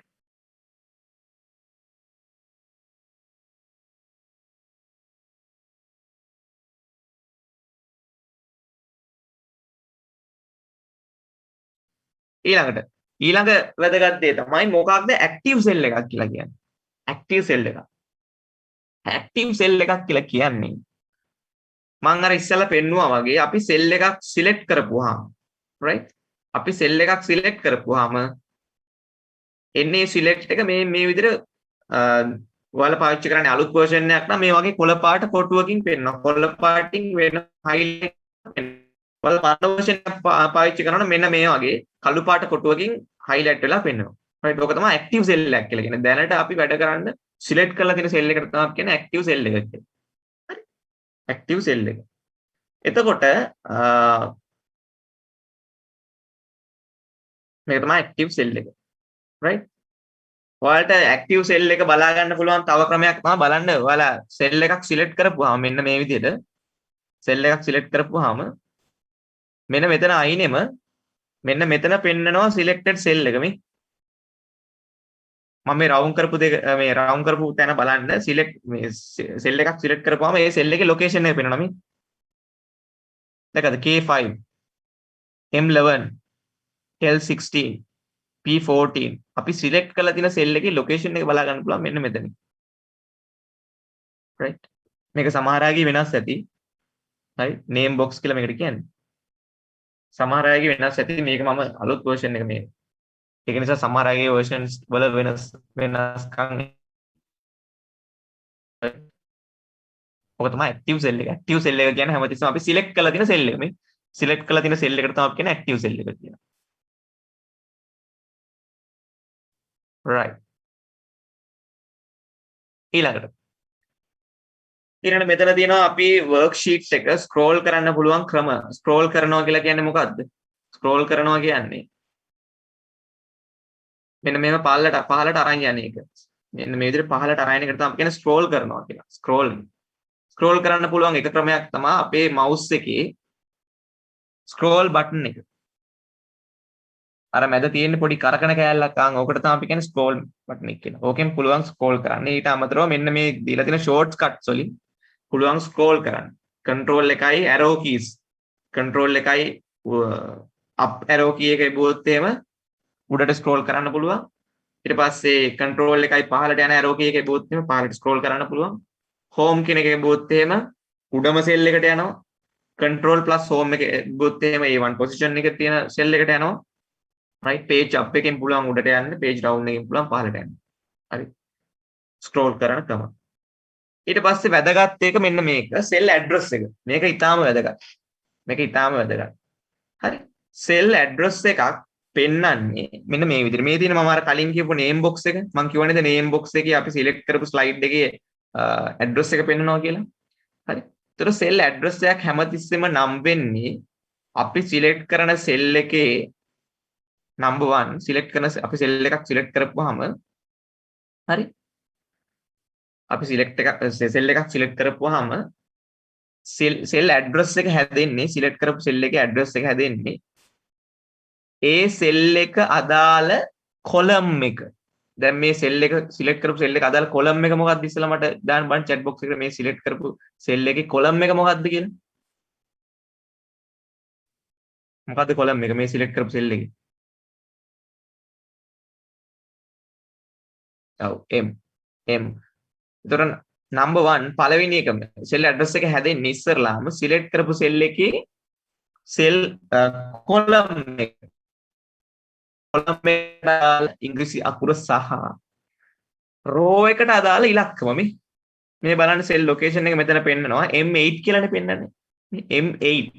ඊළඟ වැදගත් දේ තමයි මොකක්ද ඇක්ටිව් සෙල් එකක් කියලා කියන්නේ. ඇක්ටිව් සෙල් එකක්. ඇක්ටිව් සෙල් එකක් කියලා කියන්නේ මම අර ඉස්සෙල්ලා පෙන්නුවා වගේ අපි සෙල් එකක් සිලෙක්ට් කරපුවාම right අපි සෙල් එකක් සිලෙක්ට් කරපුවාම එන්නේ සිලෙක්ට් එක මේ විදිහට ඔයාලා පාවිච්චි කරන්නේ අලුත් version එකක් නම් මේ වගේ කොළ පාට කොටුවකින් පෙන්වනවා. කොළ පාටින් වෙන highlight ඔයාලා පාට version එක පාවිච්චි කරනකොට මෙන්න මේ වගේ කළු පාට කොටුවකින් highlight වෙලා පෙන්වනවා. right ඕක තමයි active cell එකක් කියලා කියන්නේ. දැනට අපි වැඩ කරන්න select කරලා තියෙන cell එකට තමයි කියන්නේ active cell එක කියලා. හරි. active cell එක. එතකොට මේක තමයි active cell එක. right. ඔයාලට active cell එක බලා ගන්න පුළුවන් තව ක්‍රමයක් තමයි බලන්න. ඔයාලා cell එකක් select කරපුවාම මෙන්න මේ විදිහට cell එකක් select කරපුවාම මෙන්න මෙතන අයිනෙම මෙන්න මෙතන පෙන්නනවා selected cell එක මේ මම මේ රවුන්ඩ් කරපු තැන බලන්න select මේ cell එකක් select කරපුවාම ඒ cell එකේ location එක පෙන්නනවා මේ දැක්කද K5 M11 L16 P14 අපි select කරලා තියෙන cell එකේ location එක බලා ගන්න පුළුවන් මෙන්න මෙතන right මේක සමහර අයගේ වෙනස් ඇති හරි name box කියලා මේකට කියන්නේ සමහර අයගේ වෙනස් ඇති මේක මම අලුත් version එක මේ ඒක නිසා සමහර අයගේ versions වල වෙනස්කම් ඔක තමයි active cell එක. active cell එක කියන්නේ හැමතිස්සෙම අපි select කරලා තියෙන cell එක. මේ select කරලා තියෙන cell එකට තමයි අපි කියන්නේ active cell එක කියලා. right. ඊළඟට මෙතන තියෙනවා අපි worksheet එක scroll කරන්න පුළුවන් ක්‍රම. scroll කරනවා කියලා කියන්නේ මොකද්ද? scroll කරනවා කියන්නේ මෙන්න මේව පහළට අරන් යන එක. මෙන්න මේ විදිහට පහළට අරන් යන එකට තමයි අපි කියන්නේ scroll කරනවා කියලා. scroll කරන්න පුළුවන් එක ක්‍රමයක් තමයි අපේ mouse එකේ scroll button එක. අර මැද තියෙන පොඩි කරකන කෑල්ලක් ආන් ඕකට තමයි අපි කියන්නේ scroll button එක කියලා. ඕකෙන් පුළුවන් scroll කරන්න. ඊට අමතරව මෙන්න මේ දීලා තියෙන shortcuts වලින් පුළුවන් scroll කරන්න. control එකයි arrow keys. control එකයි up arrow key එක එබුවොත් එහෙම උඩට scroll කරන්න පුළුවන්. ඊට පස්සේ control එකයි පහළට යන arrow key එක එබුවොත් එහෙම පහළට scroll කරන්න පුළුවන්. home කියන එක එබුවොත් එහෙම උඩම cell එකට යනවා. control plus home එක එබුවොත් එහෙම A1 position එකේ තියෙන cell එකට යනවා. right page up එකෙන් පුළුවන් උඩට යන්න, page down එකෙන් පුළුවන් පහළට යන්න. හරි. scroll කරන ක්‍රම. ඊට පස්සේ වැදගත් එක මෙන්න මේක cell address එක. මේක ඊටාම වැදගත්. හරි. cell address එකක් පෙන්නන්නේ මෙන්න මේ විදිහට. මේ තියෙන මම අර කලින් කියපු name box එක. මම කියවනේ name box එකේ අපි select කරපු slide එකේ address එක පෙන්නනවා කියලා. හරි. ඒතර cell address එකක් හැමතිස්සෙම නම් වෙන්නේ අපි select කරන cell එකේ number 1 select කරන අපි cell එකක් select කරපුවාම හරි අපි cell එකක් select කරපුවාම cell address එක හැදෙන්නේ select කරපු cell එකේ address එක හැදෙන්නේ ඒ cell එක අදාළ column එක. දැන් මේ cell එක select කරපු cell එක අදාළ column එක මොකක්ද ඉස්සෙල්ලා මට දාන්න බලන්න chat box එකට මේ select කරපු cell එකේ column එක මොකක්ද කියලා. මොකක්ද column එක මේ select කරපු cell එකේ? ඔව් M. ඒතර number 1 පළවෙනි එකම cell address එක හැදෙන්නේ ඉස්සරලාම select කරපු cell එකේ cell column එක. column එකට ඉංග්‍රීසි අකුර සහ row එකට අදාළ ඉලක්කම මේ බලන්න cell location එක මෙතන පෙන්නනවා M8 කියලානේ පෙන්නන්නේ. M8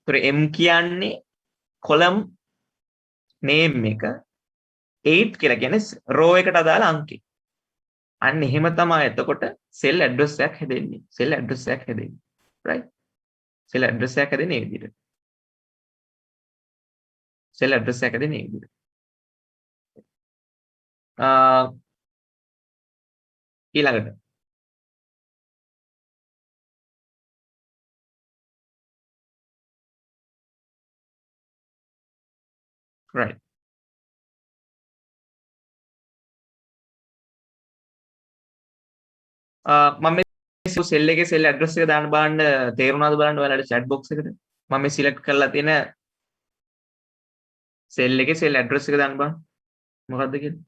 ඒතර m කියන්නේ column name එක 8 කියලා කියන්නේ row එකට අදාළ අංකය. අන්න එහෙම තමයි එතකොට cell address එකක් හැදෙන්නේ. cell address එකක් හැදෙන්නේ. right? cell address එකක් හැදෙන්නේ මේ විදිහට. cell address එකක් හැදෙන්නේ මේ විදිහට. ඊළඟට right. මම මේ cell එකේ cell address එක දාන්න බලන්න තේරුණාද බලන්න ඔයාලට chat box එකට. මම මේ select කරලා තියෙන cell එකේ cell address එක දාන්න බලන්න. මොකද්ද කියලා?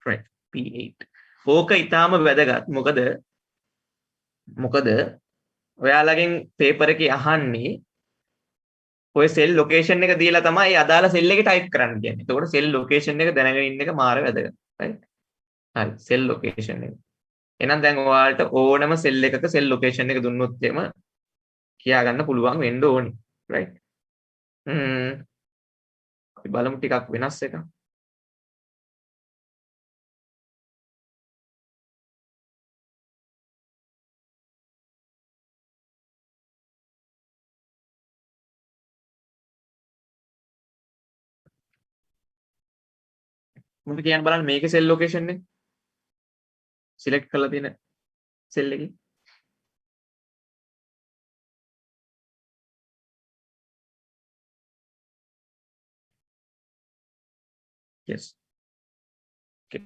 right. P8. ඕක ඊටාම වැදගත්. මොකද ඔයාලගෙන් පේපර් එකේ අහන්නේ ඔය cell location එක දීලා තමයි අදාළ cell එකේ type කරන්න කියන්නේ. එතකොට cell location එක දැනගෙන ඉන්න එක මාර වැදගත්. right? හරි cell location එක. එහෙනම් දැන් ඔයාලට ඕනම cell එකක cell location එක දුන්නොත් එම කියා ගන්න පුළුවන් වෙන්න ඕනි. right? අපි බලමු ටිකක් වෙනස් එකක්. මොකද කියන්න බලන්න මේකේ cell location එක select කරලා තියෙන cell එකේ yes okay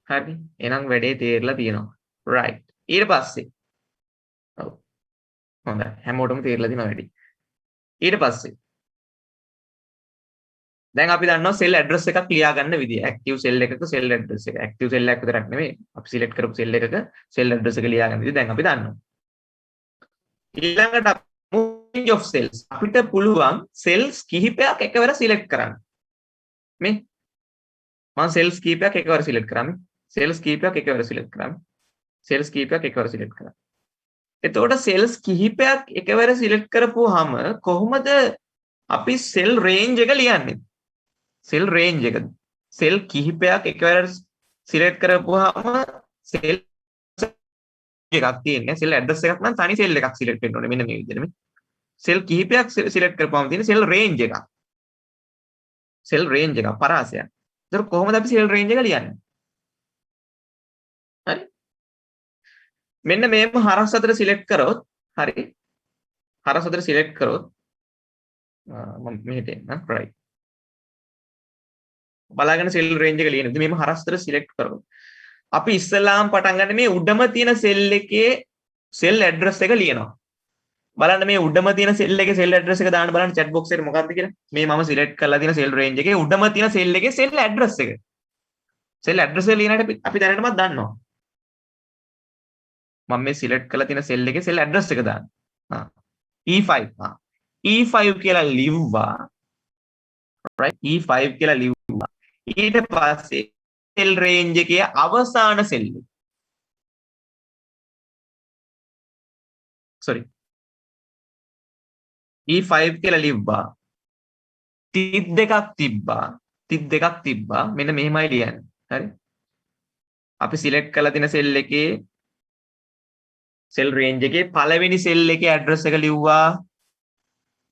හරි එහෙනම් වැඩේ තේරලා තියෙනවා right ඊට පස්සේ ඔව් හොඳයි හැමෝටම තේරලා තියෙනවා වැඩි ඊට පස්සේ දැන් අපි දන්නවා cell address එකක් ලියා ගන්න විදිය. active cell එකක cell address එක. active cell එකක් විතරක් නෙමෙයි. අපි select කරපු cell එකක cell address එක ලියා ගන්න විදිය දැන් අපි දන්නවා. ඊළඟට range of cells. අපිට පුළුවන් cells කිහිපයක් එකවර select කරන්න. මේ මම cells කිහිපයක් එකවර select කරාමි. cells කිහිපයක් එකවර select කරාමි. cells කිහිපයක් එකවර select කරා. එතකොට cells කිහිපයක් එකවර select කරපුවාම කොහොමද අපි cell range එක ලියන්නේ? cell range එක cell කිහිපයක් එකවර select කරපුවාම cell එකක් තියෙන්නේ cell address එකක් නම් තනි cell එකක් select වෙන්න ඕනේ මෙන්න මේ විදිහට මේ cell කිහිපයක් select කරපුවාම තියෙන cell range එකක් පරාසයක්. ඒතර කොහොමද අපි cell range එක ලියන්නේ? හරි මෙන්න මේම හරස් අතර select කරොත් හරි හරස් අතර select කරොත් මම මෙහෙට එන්න right බලාගෙන cell range එක ලියන. ඉතින් මේම හරස්තර select කරමු. අපි ඉස්සලාම් පටන් ගන්න මේ උඩම තියෙන cell එකේ cell address එක ලියනවා. බලන්න මේ උඩම තියෙන cell එකේ cell address එක දාන්න බලන්න chat box එකට මොකක්ද කියලා. මේ මම select කරලා තියෙන cell range එකේ උඩම තියෙන cell එකේ cell address එක. cell address එක ලියනට අපි දැනටමත් දන්නවා. මම මේ select කරලා තියෙන cell එකේ cell address එක දාන්න. E5 E5 කියලා ලිව්වා. right E5 කියලා ලිව්වා. ඊට පස්සේ cell range එකේ අවසාන cell එක. sorry E5 කියලා ලිව්වා. 32ක් තිබ්බා. මෙන්න මෙහෙමයි ලියන්නේ. හරි. අපි select කරලා තියෙන cell එකේ cell range එකේ පළවෙනි cell එකේ address එක ලිව්වා.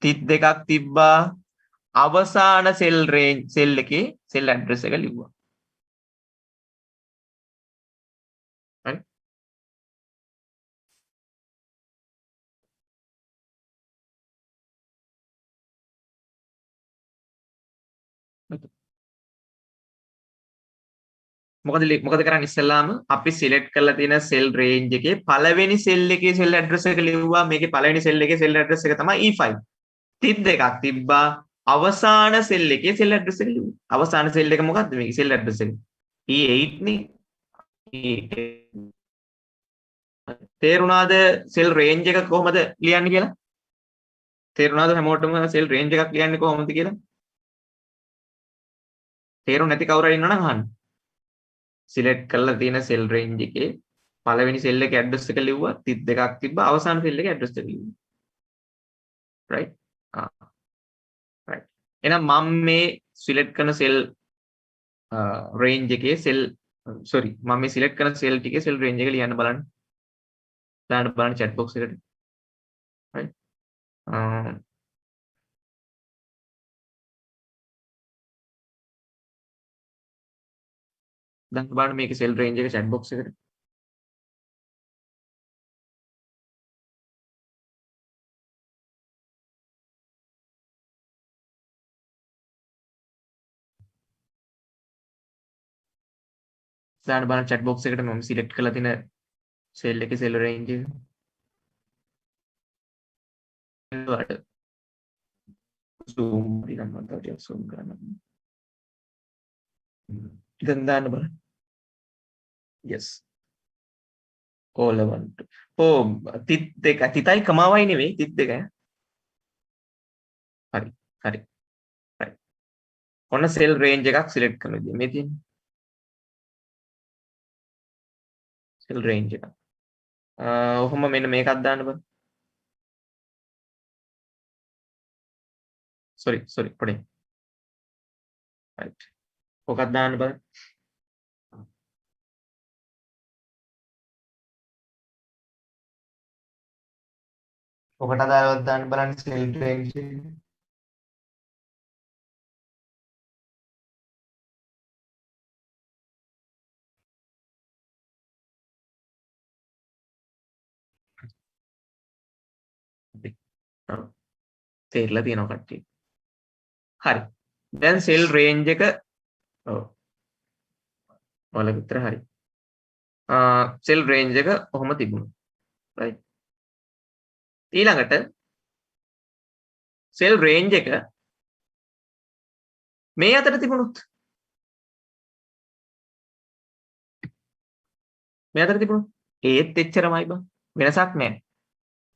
32ක් තිබ්බා. අවසාන cell එකේ cell address එක ලිව්වා. හරි. මොකද කරන්නේ ඉස්සෙල්ලාම අපි select කරලා තියෙන cell range එකේ පළවෙනි cell එකේ cell address එක ලිව්වා. මේකේ පළවෙනි cell එකේ cell address එක තමයි E5. 32ක් තිබ්බා. අවසාන cell එකේ cell address එක ලිව්වා. අවසාන cell එක මොකද්ද මේකේ cell address එක? E8 නේ. තේරුණාද cell range එක කොහොමද ලියන්නේ කියලා? තේරුණාද හැමෝටම cell range එකක් ලියන්නේ කොහොමද කියලා? තේරුම් නැති කවුරු හරි ඉන්නවනම් අහන්න. සිලෙක්ට් කරලා තියෙන සෙල් රේන්ජ් එකේ පළවෙනි සෙල් එකේ ඇඩ්‍රස් එක ලිව්වා 32ක් තිබ්බා අවසාන සෙල් එකේ ඇඩ්‍රස් එක ලිව්වා. right? ආ right. එහෙනම් මම මේ සිලෙක්ට් කරන සෙල් රේන්ජ් එකේ සෙල් sorry මම මේ සිලෙක්ට් කරන සෙල් ටිකේ සෙල් රේන්ජ් එක ලියන්න බලන්න. දාන්න බලන්න chat box එකට. right? දැන් බලන්න මේකේ සෙල් රේන්ජ් එක chat box එකට. දාන්න බලන්න chat box එකට මම සිලෙක්ට් කරලා තියෙන සෙල් එකේ සෙල් රේන්ජ් එක. ඒවට zoom ටිකක් මම තව ටිකක් zoom කරන්න. දැන් දාන්න බලන්න. yes. ඕලවන්. ඕ 32 තිතයි කමාවයි නෙවෙයි 32. හරි. හරි. right. ඔන්න සෙල් රේන්ජ් එකක් සිලෙක්ට් කරන විදිය මේ තියෙන්නේ. සෙල් රේන්ජ් එක. ඔහොම මෙන්න මේකක් දාන්න බෑ. sorry පොඩි. right. ඔකක් දාන්න බෑ. ඔකට අදාළව දාන්න බලන්න සෙල් රේන්ජ් එක. තේරලා තියෙනවා කට්ටිය. හරි. දැන් සෙල් රේන්ජ් එක ඔව්. ඔයාලගේ උත්තර හරි. සෙල් රේන්ජ් එක කොහොම තිබුණා. right. ඊළඟට සෙල් රේන්ජ් එක මේ අතර තිබුණොත් මේ අතර තිබුණොත් ඒත් එච්චරමයි බං. වෙනසක් නැහැ.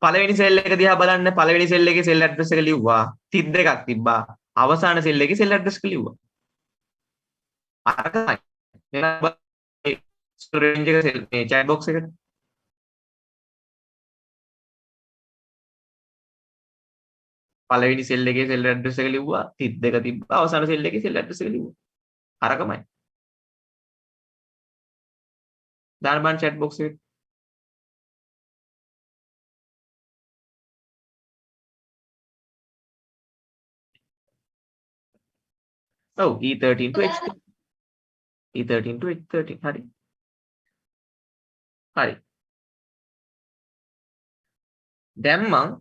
පළවෙනි සෙල් එක දිහා බලන්න පළවෙනි සෙල් එකේ සෙල් ඇඩ්‍රස් එක ලිව්වා 32ක් තිබ්බා. අවසාන සෙල් එකේ සෙල් ඇඩ්‍රස් එක ලිව්වා. අර තමයි. එහෙනම් රේන්ජ් එක සෙල් මේ chat box එකට පළවෙනි සෙල් එකේ සෙල් ඇඩ්‍රස් එක ලිව්වා 32 තිබ්බා. අවසාන සෙල් එකේ සෙල් ඇඩ්‍රස් එක ලිව්වා. අරකමයි. දාන්න බලන්න chat box එකට. ඔව් E13 to H13 E13 to H13 හරි. හරි. දැන් මං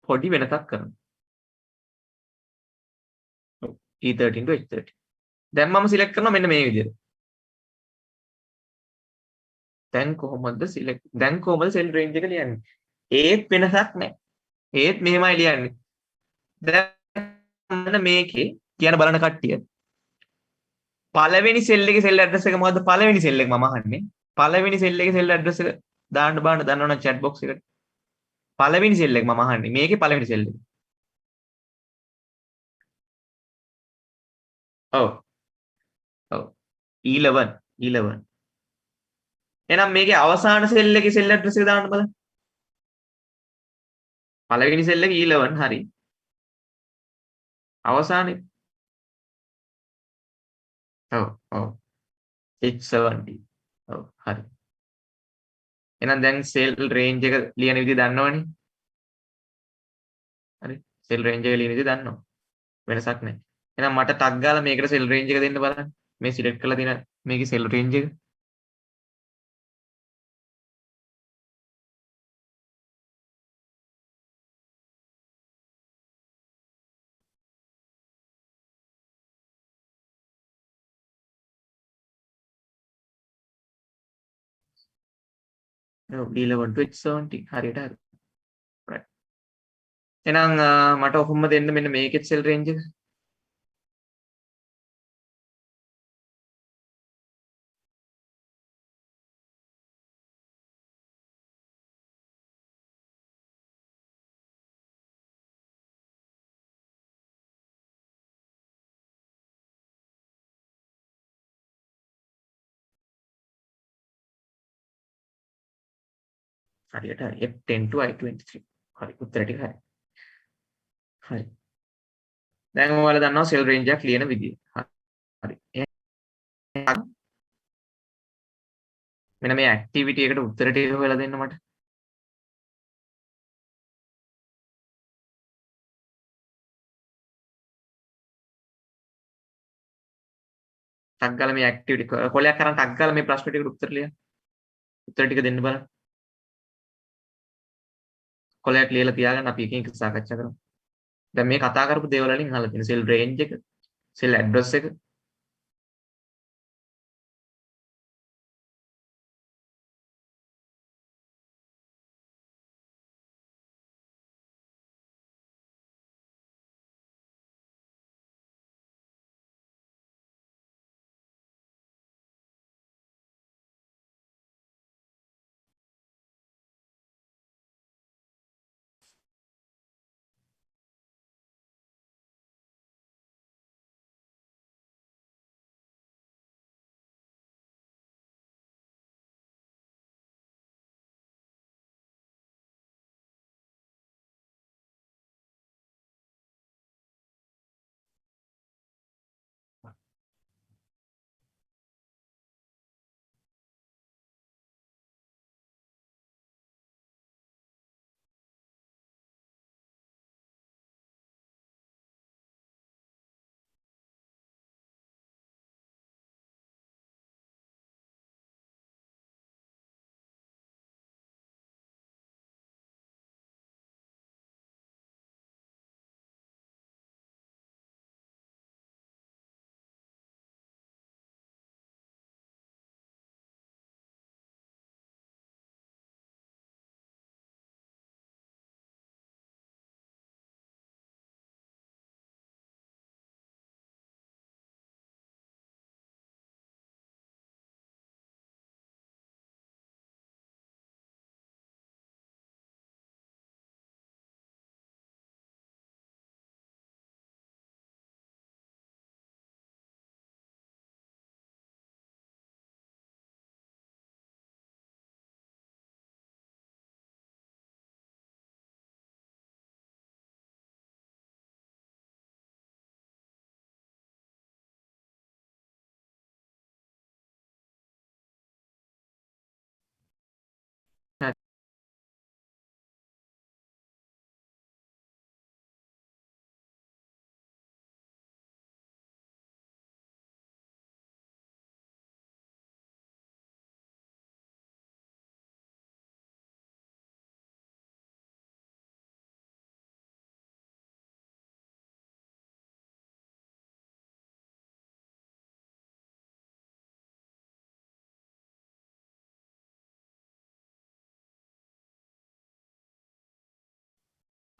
පොඩි වෙනසක් කරනවා. ඔව් E13 to H13. දැන් මම සිලෙක්ට් කරනවා මෙන්න මේ විදිහට. දැන් කොහොමද සෙල් රේන්ජ් එක ලියන්නේ? ඒත් වෙනසක් නැහැ. ඒත් මෙහෙමයි ලියන්නේ. දැන් මේකේ කියන බලන කට්ටිය පළවෙනි සෙල් එකේ සෙල් ඇඩ්‍රස් එක මොකද්ද? පළවෙනි සෙල් එක මම අහන්නේ. පළවෙනි සෙල් එකේ සෙල් ඇඩ්‍රස් එක දාන්න බලන්න දන්නවනම් chat box එකට. පළවෙනි සෙල් එක මම අහන්නේ. මේකේ පළවෙනි සෙල් එක. ඔව්. ඔව්. E11. එහෙනම් මේකේ අවසාන සෙල් එකේ සෙල් ඇඩ්‍රස් එක දාන්න බලන්න. පළවෙනි සෙල් එක E11 හරි. අවසානේ. ඔව්. ඔව්. H70. ඔව් හරි. එහෙනම් දැන් සෙල් රේන්ජ් එක ලියන විදිහ දන්නවනේ. හරි. සෙල් රේන්ජ් එක ලියන විදිහ දන්නවා. වෙනසක් නැහැ. එහෙනම් මට ටග් ගාලා මේකට සෙල් රේන්ජ් එක දෙන්න බලන්න. මේ සිලෙක්ට් කරලා තියෙන මේකේ සෙල් රේන්ජ් එක. ඔව් D11 to H70 හරියට හරි. right. එහෙනම් මට ඔහොම දෙන්න මෙන්න මේකෙත් සෙල් රේන්ජ් එක. හරියට හරි. F10 to I23. හරි. උත්තර ටික හරි. හරි. දැන් ඔයාලා දන්නවා සෙල් රේන්ජ් එකක් ලියන විදිය. හරි. එහෙනම් මෙන්න මේ ඇක්ටිවිටි එකට උත්තර ටික හොයලා දෙන්න මට. ටක් ගාලා මේ ඇක්ටිවිටි කොලයක් කරන් ටක් ගාලා මේ ප්‍රශ්න ටිකට උත්තර ලියන්න. උත්තර ටික දෙන්න බලන්න. කොලයක් ලියලා තියාගන්න අපි එකින් එක සාකච්ඡා කරමු. දැන් මේ කතා කරපු දේවල් වලින් අහලා තියෙන සෙල් රේන්ජ් එක, සෙල් ඇඩ්‍රස් එක,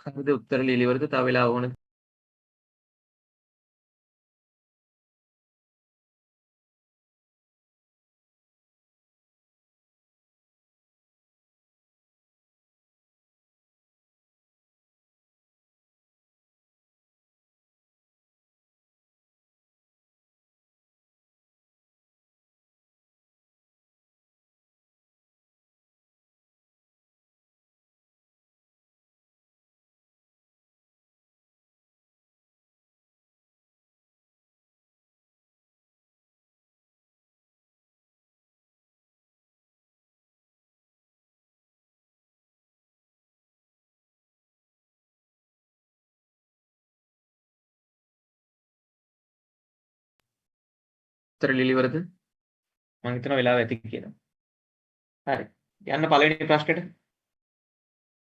හරිද උත්තර ලියලා ඉවරද? තව වෙලාව ඕනද? උත්තර ලියලා ඉවරද? මම හිතනවා වෙලාව ඇති කියලා. හරි. යන්න පළවෙනි ප්‍රශ්නෙට.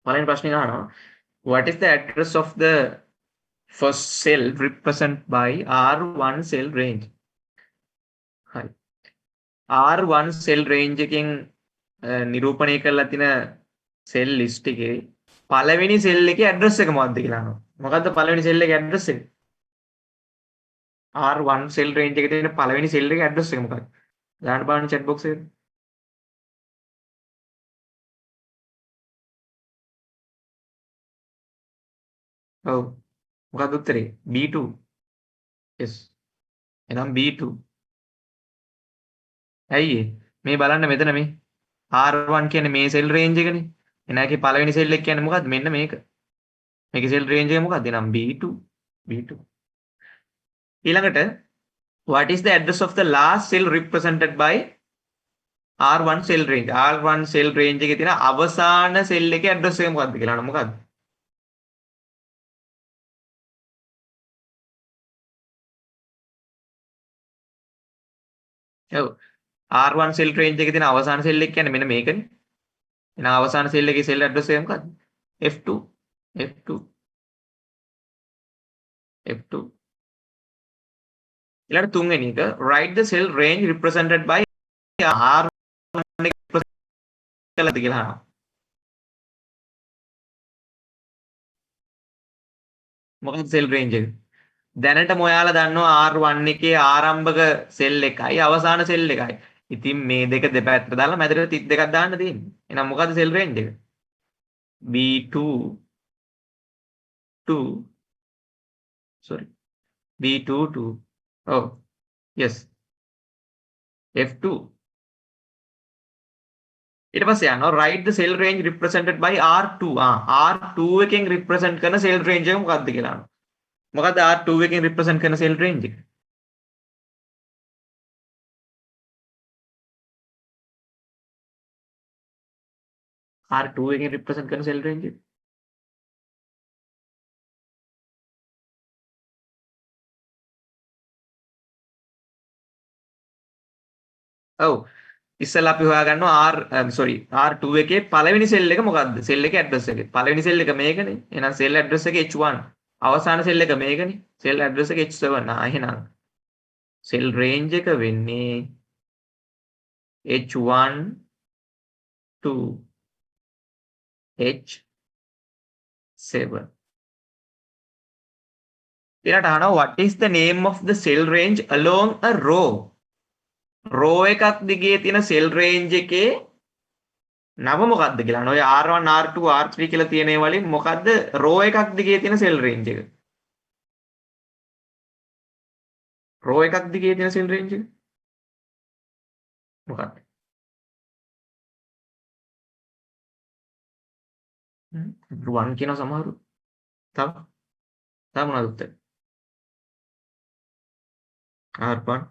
පළවෙනි ප්‍රශ්නේ අහනවා. What is the address of the first cell represented by R1 cell range? හරි. R1 cell range එකෙන් නිරූපණය කරලා තියෙන cell list එකේ පළවෙනි cell එකේ address එක මොකක්ද කියලා අහනවා. මොකද්ද පළවෙනි cell එකේ address එක? R1 cell range එකේ තියෙන පළවෙනි cell එකේ address එක මොකක්ද? දාන්න බලන්න chat box එකට. ඔව්. මොකක්ද උත්තරේ? B2. yes. එහෙනම් B2. ඇයි මේ බලන්න මෙතන මේ R1 කියන්නේ මේ cell range එකනේ. එනකේ පළවෙනි සෙල් එක කියන්නේ මොකද්ද? මෙන්න මේක. මේකේ සෙල් රේන්ජ් එක මොකක්ද? එනම් B2. B2. ඊළඟට what is the address of the last cell represented by R1 cell range? R1 cell range එකේ තියෙන අවසාන සෙල් එකේ ඇඩ්‍රස් එක මොකක්ද කියලා අහනවා. මොකක්ද? ඔව්. R1 cell range එකේ තියෙන අවසාන සෙල් එක කියන්නේ මෙන්න මේකනේ. එහෙනම් අවසාන සෙල් එකේ සෙල් ඇඩ්‍රස් එක මොකක්ද? F2. F2. F2. ඊළඟ තුන්වෙනි එක write the cell range represented by R1 එක කළාද කියලා අහනවා. මොකක්ද සෙල් රේන්ජ් එක? දැනටම ඔයාලා දන්නවා R1 එකේ ආරම්භක සෙල් එකයි අවසාන සෙල් එකයි. ඉතින් මේ දෙක දෙපැත්තට දාලා මැදට 32ක් දාන්න තියෙන්නේ. එහෙනම් මොකද්ද සෙල් රේන්ජ් එක? B2 2 sorry B2 2 oh yes F2 ඊට පස්සේ යනවා write the cell range represented by R2 R2 එකෙන් represent කරන cell range එක මොකක්ද කියලා අහනවා. මොකද්ද R2 එකෙන් represent කරන cell range එක? R2 එකෙන් represent කරන cell range එක? ඔව් ඉස්සෙල්ලා අපි හොයාගන්නවා R2 එකේ පළවෙනි සෙල් එක මොකද්ද? සෙල් එකේ ඇඩ්‍රස් එක. පළවෙනි සෙල් එක මේකනේ. එහෙනම් සෙල් ඇඩ්‍රස් එක H1. අවසාන සෙල් එක මේකනේ. සෙල් ඇඩ්‍රස් එක H7. එහෙනම් සෙල් රේන්ජ් එක වෙන්නේ H1 to H7. ඊළඟට අහනවා what is the name of the cell range along a row? row එකක් දිගේ තියෙන සෙල් රේන්ජ් එකේ නම මොකක්ද කියලා. ඔය R1 R2 R3 කියලා තියෙන ඒ වලින් මොකද්ද row එකක් දිගේ තියෙන සෙල් රේන්ජ් එක? row එකක් දිගේ තියෙන සෙල් රේන්ජ් එක මොකක්ද? 1 කියන සමහරු. තව මොනවද උත්තර? R1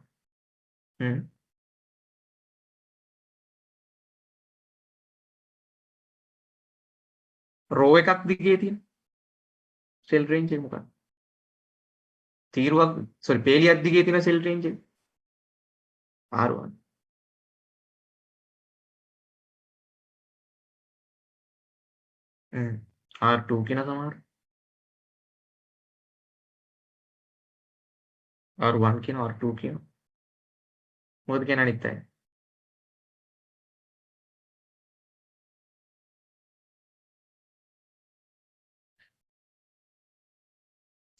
row එකක් දිගේ තියෙන සෙල් රේන්ජ් එක මොකක්ද? තීරුවක් පේලියක් දිගේ තියෙන සෙල් රේන්ජ් එක R1 R2 කියන සමහර R1 කියන R2 කියන මොකද කියන අනිත් අය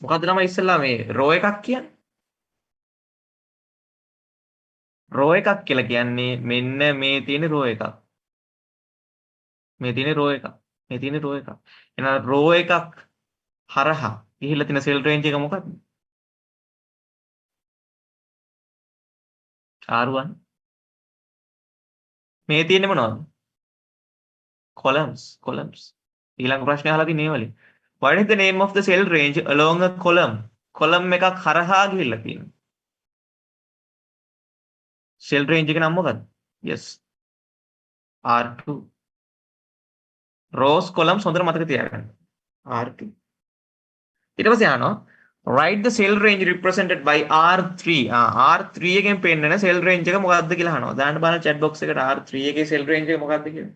මොකද්ද ළමයි ඉස්සෙල්ලා මේ row එකක් කියන්නේ row එකක් කියලා කියන්නේ මෙන්න මේ තියෙන row එකක් මේ තියෙන row එකක් මේ තියෙන row එකක් එහෙනම් row එකක් හරහා ගිහිල්ලා තියෙන සෙල් රේන්ජ් එක මොකක්ද R1 මේ තියෙන්නේ මොනවද columns ඊළඟ ප්‍රශ්නේ අහලා තියෙන්නේ මේ වලින් what is the name of the cell range along a column එකක් හරහා ගිහිල්ලා තියෙනවා cell range එක නම මොකක්ද yes R2 rows columns හොඳට මතක තියාගන්න R2 ඊට පස්සේ අහනවා write the cell range represented by R3 R3 එකෙන් පෙන්නන cell range එක මොකක්ද කියලා අහනවා දාන්න බලන්න chat box එකට R3 එකේ cell range එක මොකක්ද කියලා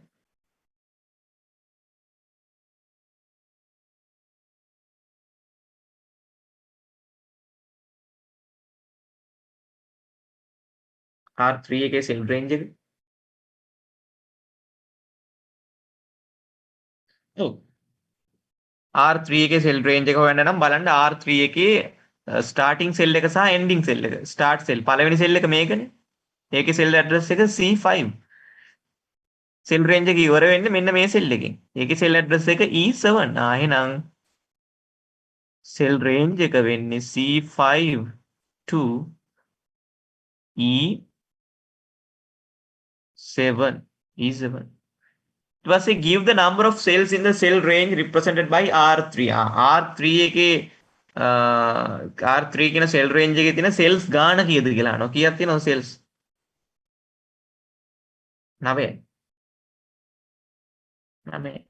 R3 එකේ cell range එක ඔව් R3 එකේ cell range එක හොයන්න නම් බලන්න R3 එකේ starting cell එක සහ ending cell එක start cell පළවෙනි cell එක මේකනේ ඒකේ cell address එක C5 cell range එක ඉවර වෙන්නේ මෙන්න මේ cell එකෙන් ඒකේ cell address එක E7 එහෙනම් cell range එක වෙන්නේ C5 to E7 ඊට පස්සේ give the number of cells in the cell range represented by R3. R3 එකේ R3 කියන cell range එකේ තියෙන cells ගාණ කීයද කියලා අහනවා. කීයක් තියෙනවද cells? 9. 9.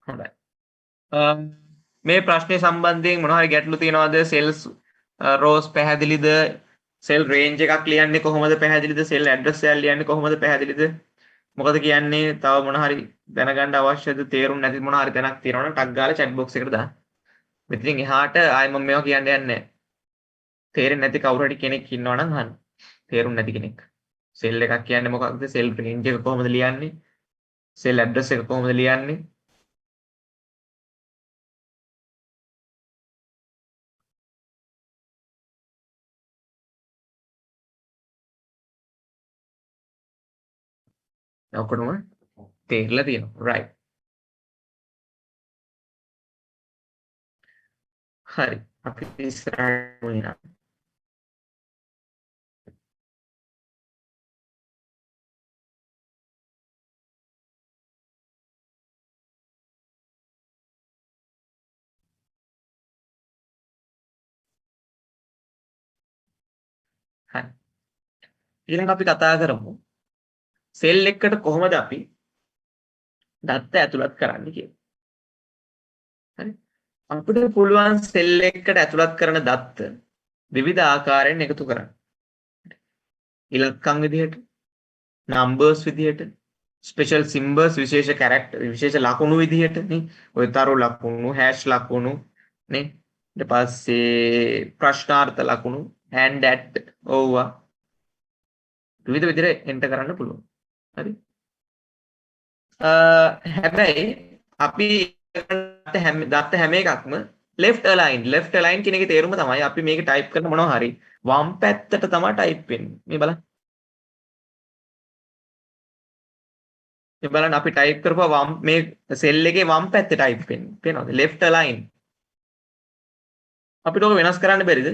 හොඳයි. මේ ප්‍රශ්නේ සම්බන්ධයෙන් මොනවා හරි ගැටලු තියෙනවද? cells rows පැහැදිලිද? cell range එකක් ලියන්නේ කොහොමද පැහැදිලිද? cell address එකක් ලියන්නේ කොහොමද පැහැදිලිද? මොකද කියන්නේ? තව මොන හරි දැනගන්න අවශ්‍යද? තේරුම් නැති මොන හරි තැනක් තියෙනවනම් ටක් ගාලා chat box එකට දාන්න. මෙතනින් එහාට ආයෙ මම මේවා කියන්න යන්නේ නැහැ. තේරෙන්නේ නැති කවුරු හරි කෙනෙක් ඉන්නවනම් අහන්න. තේරුම් නැති කෙනෙක්. cell එකක් කියන්නේ මොකක්ද? cell range එක කොහොමද ලියන්නේ? cell address එක කොහොමද ලියන්නේ? ඔක්කොම තේරලා තියෙනවා. right. හරි. අපි ඉස්සරහට යනවා. හරි. ඊළඟට අපි කතා කරමු සෙල් එකකට කොහොමද අපි දත්ත ඇතුළත් කරන්නේ කියලා. හරි. අපිට පුළුවන් සෙල් එකකට ඇතුළත් කරන දත්ත විවිධ ආකාරයෙන් එකතු කරන්න. ඉලක්කම් විදිහට, නම්බර්ස් විදිහට, ස්පෙෂල් සිම්බල්ස් විශේෂ කැරක්ටර් විශේෂ ලකුණු විදිහට නේ. ඔය තරු ලකුණු, හැෂ් ලකුණු නේ. ඊට පස්සේ ප්‍රශ්නාර්ථ ලකුණු, and at ඕවා විවිධ විදිහට එන්ටර් කරන්න පුළුවන්. හරි. හැබැයි අපි දත්ත හැම එකක්ම left align කියන එකේ තේරුම තමයි අපි මේක ටයිප් කරන මොනවා හරි වම් පැත්තට තමයි ටයිප් වෙන්නේ. මේ බලන්න. මේ බලන්න අපි ටයිප් කරපුවා වම් මේ සෙල් එකේ වම් පැත්තේ ටයිප් වෙන්නේ. පේනවද? left align. අපිට ඔක වෙනස් කරන්න බැරිද?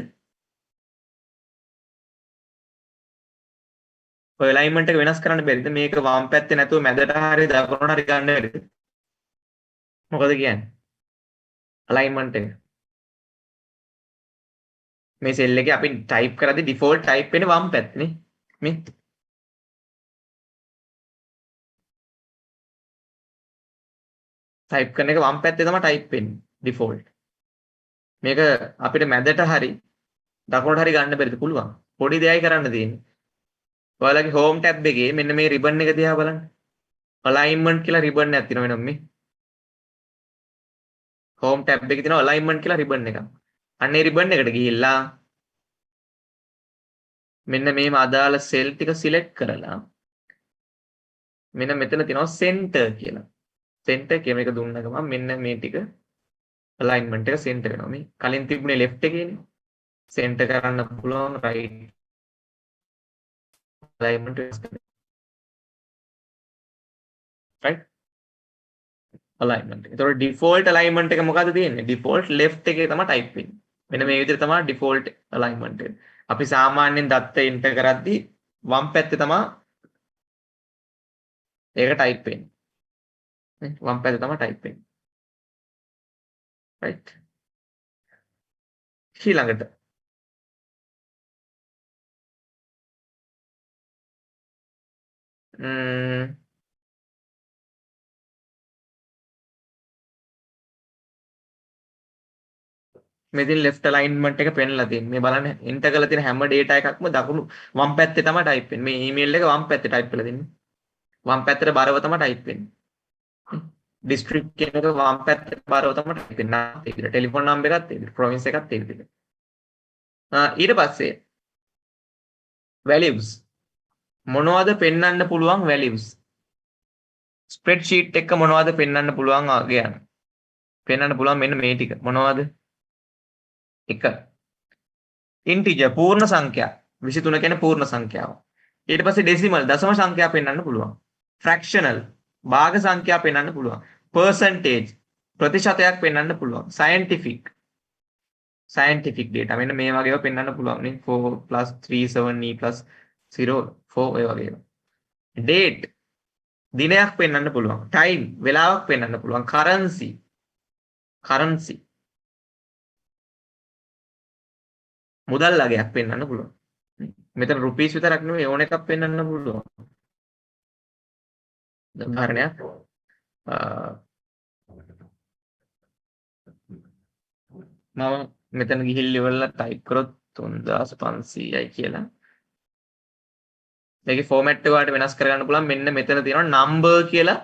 ඔය alignment එක වෙනස් කරන්න බැරිද? මේක වම් පැත්තේ නැතුව මැදට හරි දකුණට හරි ගන්න බැරිද? මොකද කියන්නේ? alignment එක. මේ සෙල් එකේ අපි ටයිප් කරද්දී default ටයිප් වෙන්නේ වම් පැත්තේ නේ. මේ ටයිප් කරන එක වම් පැත්තේ තමයි ටයිප් වෙන්නේ default. මේක අපිට මැදට හරි දකුණට හරි ගන්න බැරිද? පුළුවන්. පොඩි දෙයයි කරන්න තියෙන්නේ. ඔයාලගේ home tab එකේ මෙන්න මේ ribbon එක දිහා බලන්න. alignment කියලා ribbon එකක් තියෙනවා වෙනම මේ. home tab එකේ තියෙනවා alignment කියලා ribbon එකක්. අන්න ඒ ribbon එකට ගිහිල්ලා මෙන්න මේම අදාළ cell ටික select කරලා මෙන්න මෙතන තියෙනවා center කියලා. center කියන එක දුන්න ගමන් මෙන්න මේ ටික alignment එක center වෙනවා. මේ කලින් තිබුණේ left එකේනේ. center කරන්න පුළුවන් right alignment right alignment. ඒතකොට default alignment එක මොකද්ද තියෙන්නේ? default left එකේ තමයි type වෙන්නේ. මෙන්න මේ විදිහට තමයි default alignment එක. අපි සාමාන්‍යයෙන් දත්ත enter කරද්දී වම් පැත්තේ තමයි ඒක type වෙන්නේ. නේ? වම් පැත්තේ තමයි type වෙන්නේ. right. ඊළඟට මෙතන left alignment එක පෙන්ලා තියෙනවා. මේ බලන්න enter කරලා තියෙන හැම data එකක්ම දකුණු වම් පැත්තේ තමයි type වෙන්නේ. මේ email එක වම් පැත්තේ type කරලා දෙන්නේ. වම් පැත්තට බරව තමයි type වෙන්නේ. district කියන එක වම් පැත්තට බරව තමයි type වෙන්නේ. ඒ විදිහට telephone number එකත් ඒ විදිහට province එකත් ඒ විදිහට. ඊට පස්සේ values මොනවද පෙන්වන්න පුළුවන් values? spreadsheet එක මොනවද පෙන්වන්න පුළුවන් ගියන. පෙන්වන්න පුළුවන් මෙන්න මේ ටික. මොනවද? 1 integer පූර්ණ සංඛ්‍යා 23 කියන්නේ පූර්ණ සංඛ්‍යාව. ඊට පස්සේ decimal දශම සංඛ්‍යා පෙන්වන්න පුළුවන්. fractional භාග සංඛ්‍යා පෙන්වන්න පුළුවන්. percentage ප්‍රතිශතයක් පෙන්වන්න පුළුවන්. scientific data මෙන්න මේ වගේව පෙන්වන්න පුළුවන් නේ. 4 + 3 7 e + 0 4 ඒ වගේ ඒවා. date දිනයක් පෙන්වන්න පුළුවන්. time වෙලාවක් පෙන්වන්න පුළුවන්. currency මුදල් අගයක් පෙන්වන්න පුළුවන්. මෙතන රුපීස් විතරක් නෙමෙයි ඕන එකක් පෙන්වන්න පුළුවන්. උදාහරණයක් මම මෙතන ගිහිල්ලා ඉවරලා ටයිප් කරොත් 3500යි කියලා. මේකේ ෆෝමැට් එක ඔයාලට වෙනස් කරගන්න පුළුවන්. මෙන්න මෙතන තියෙනවා number කියලා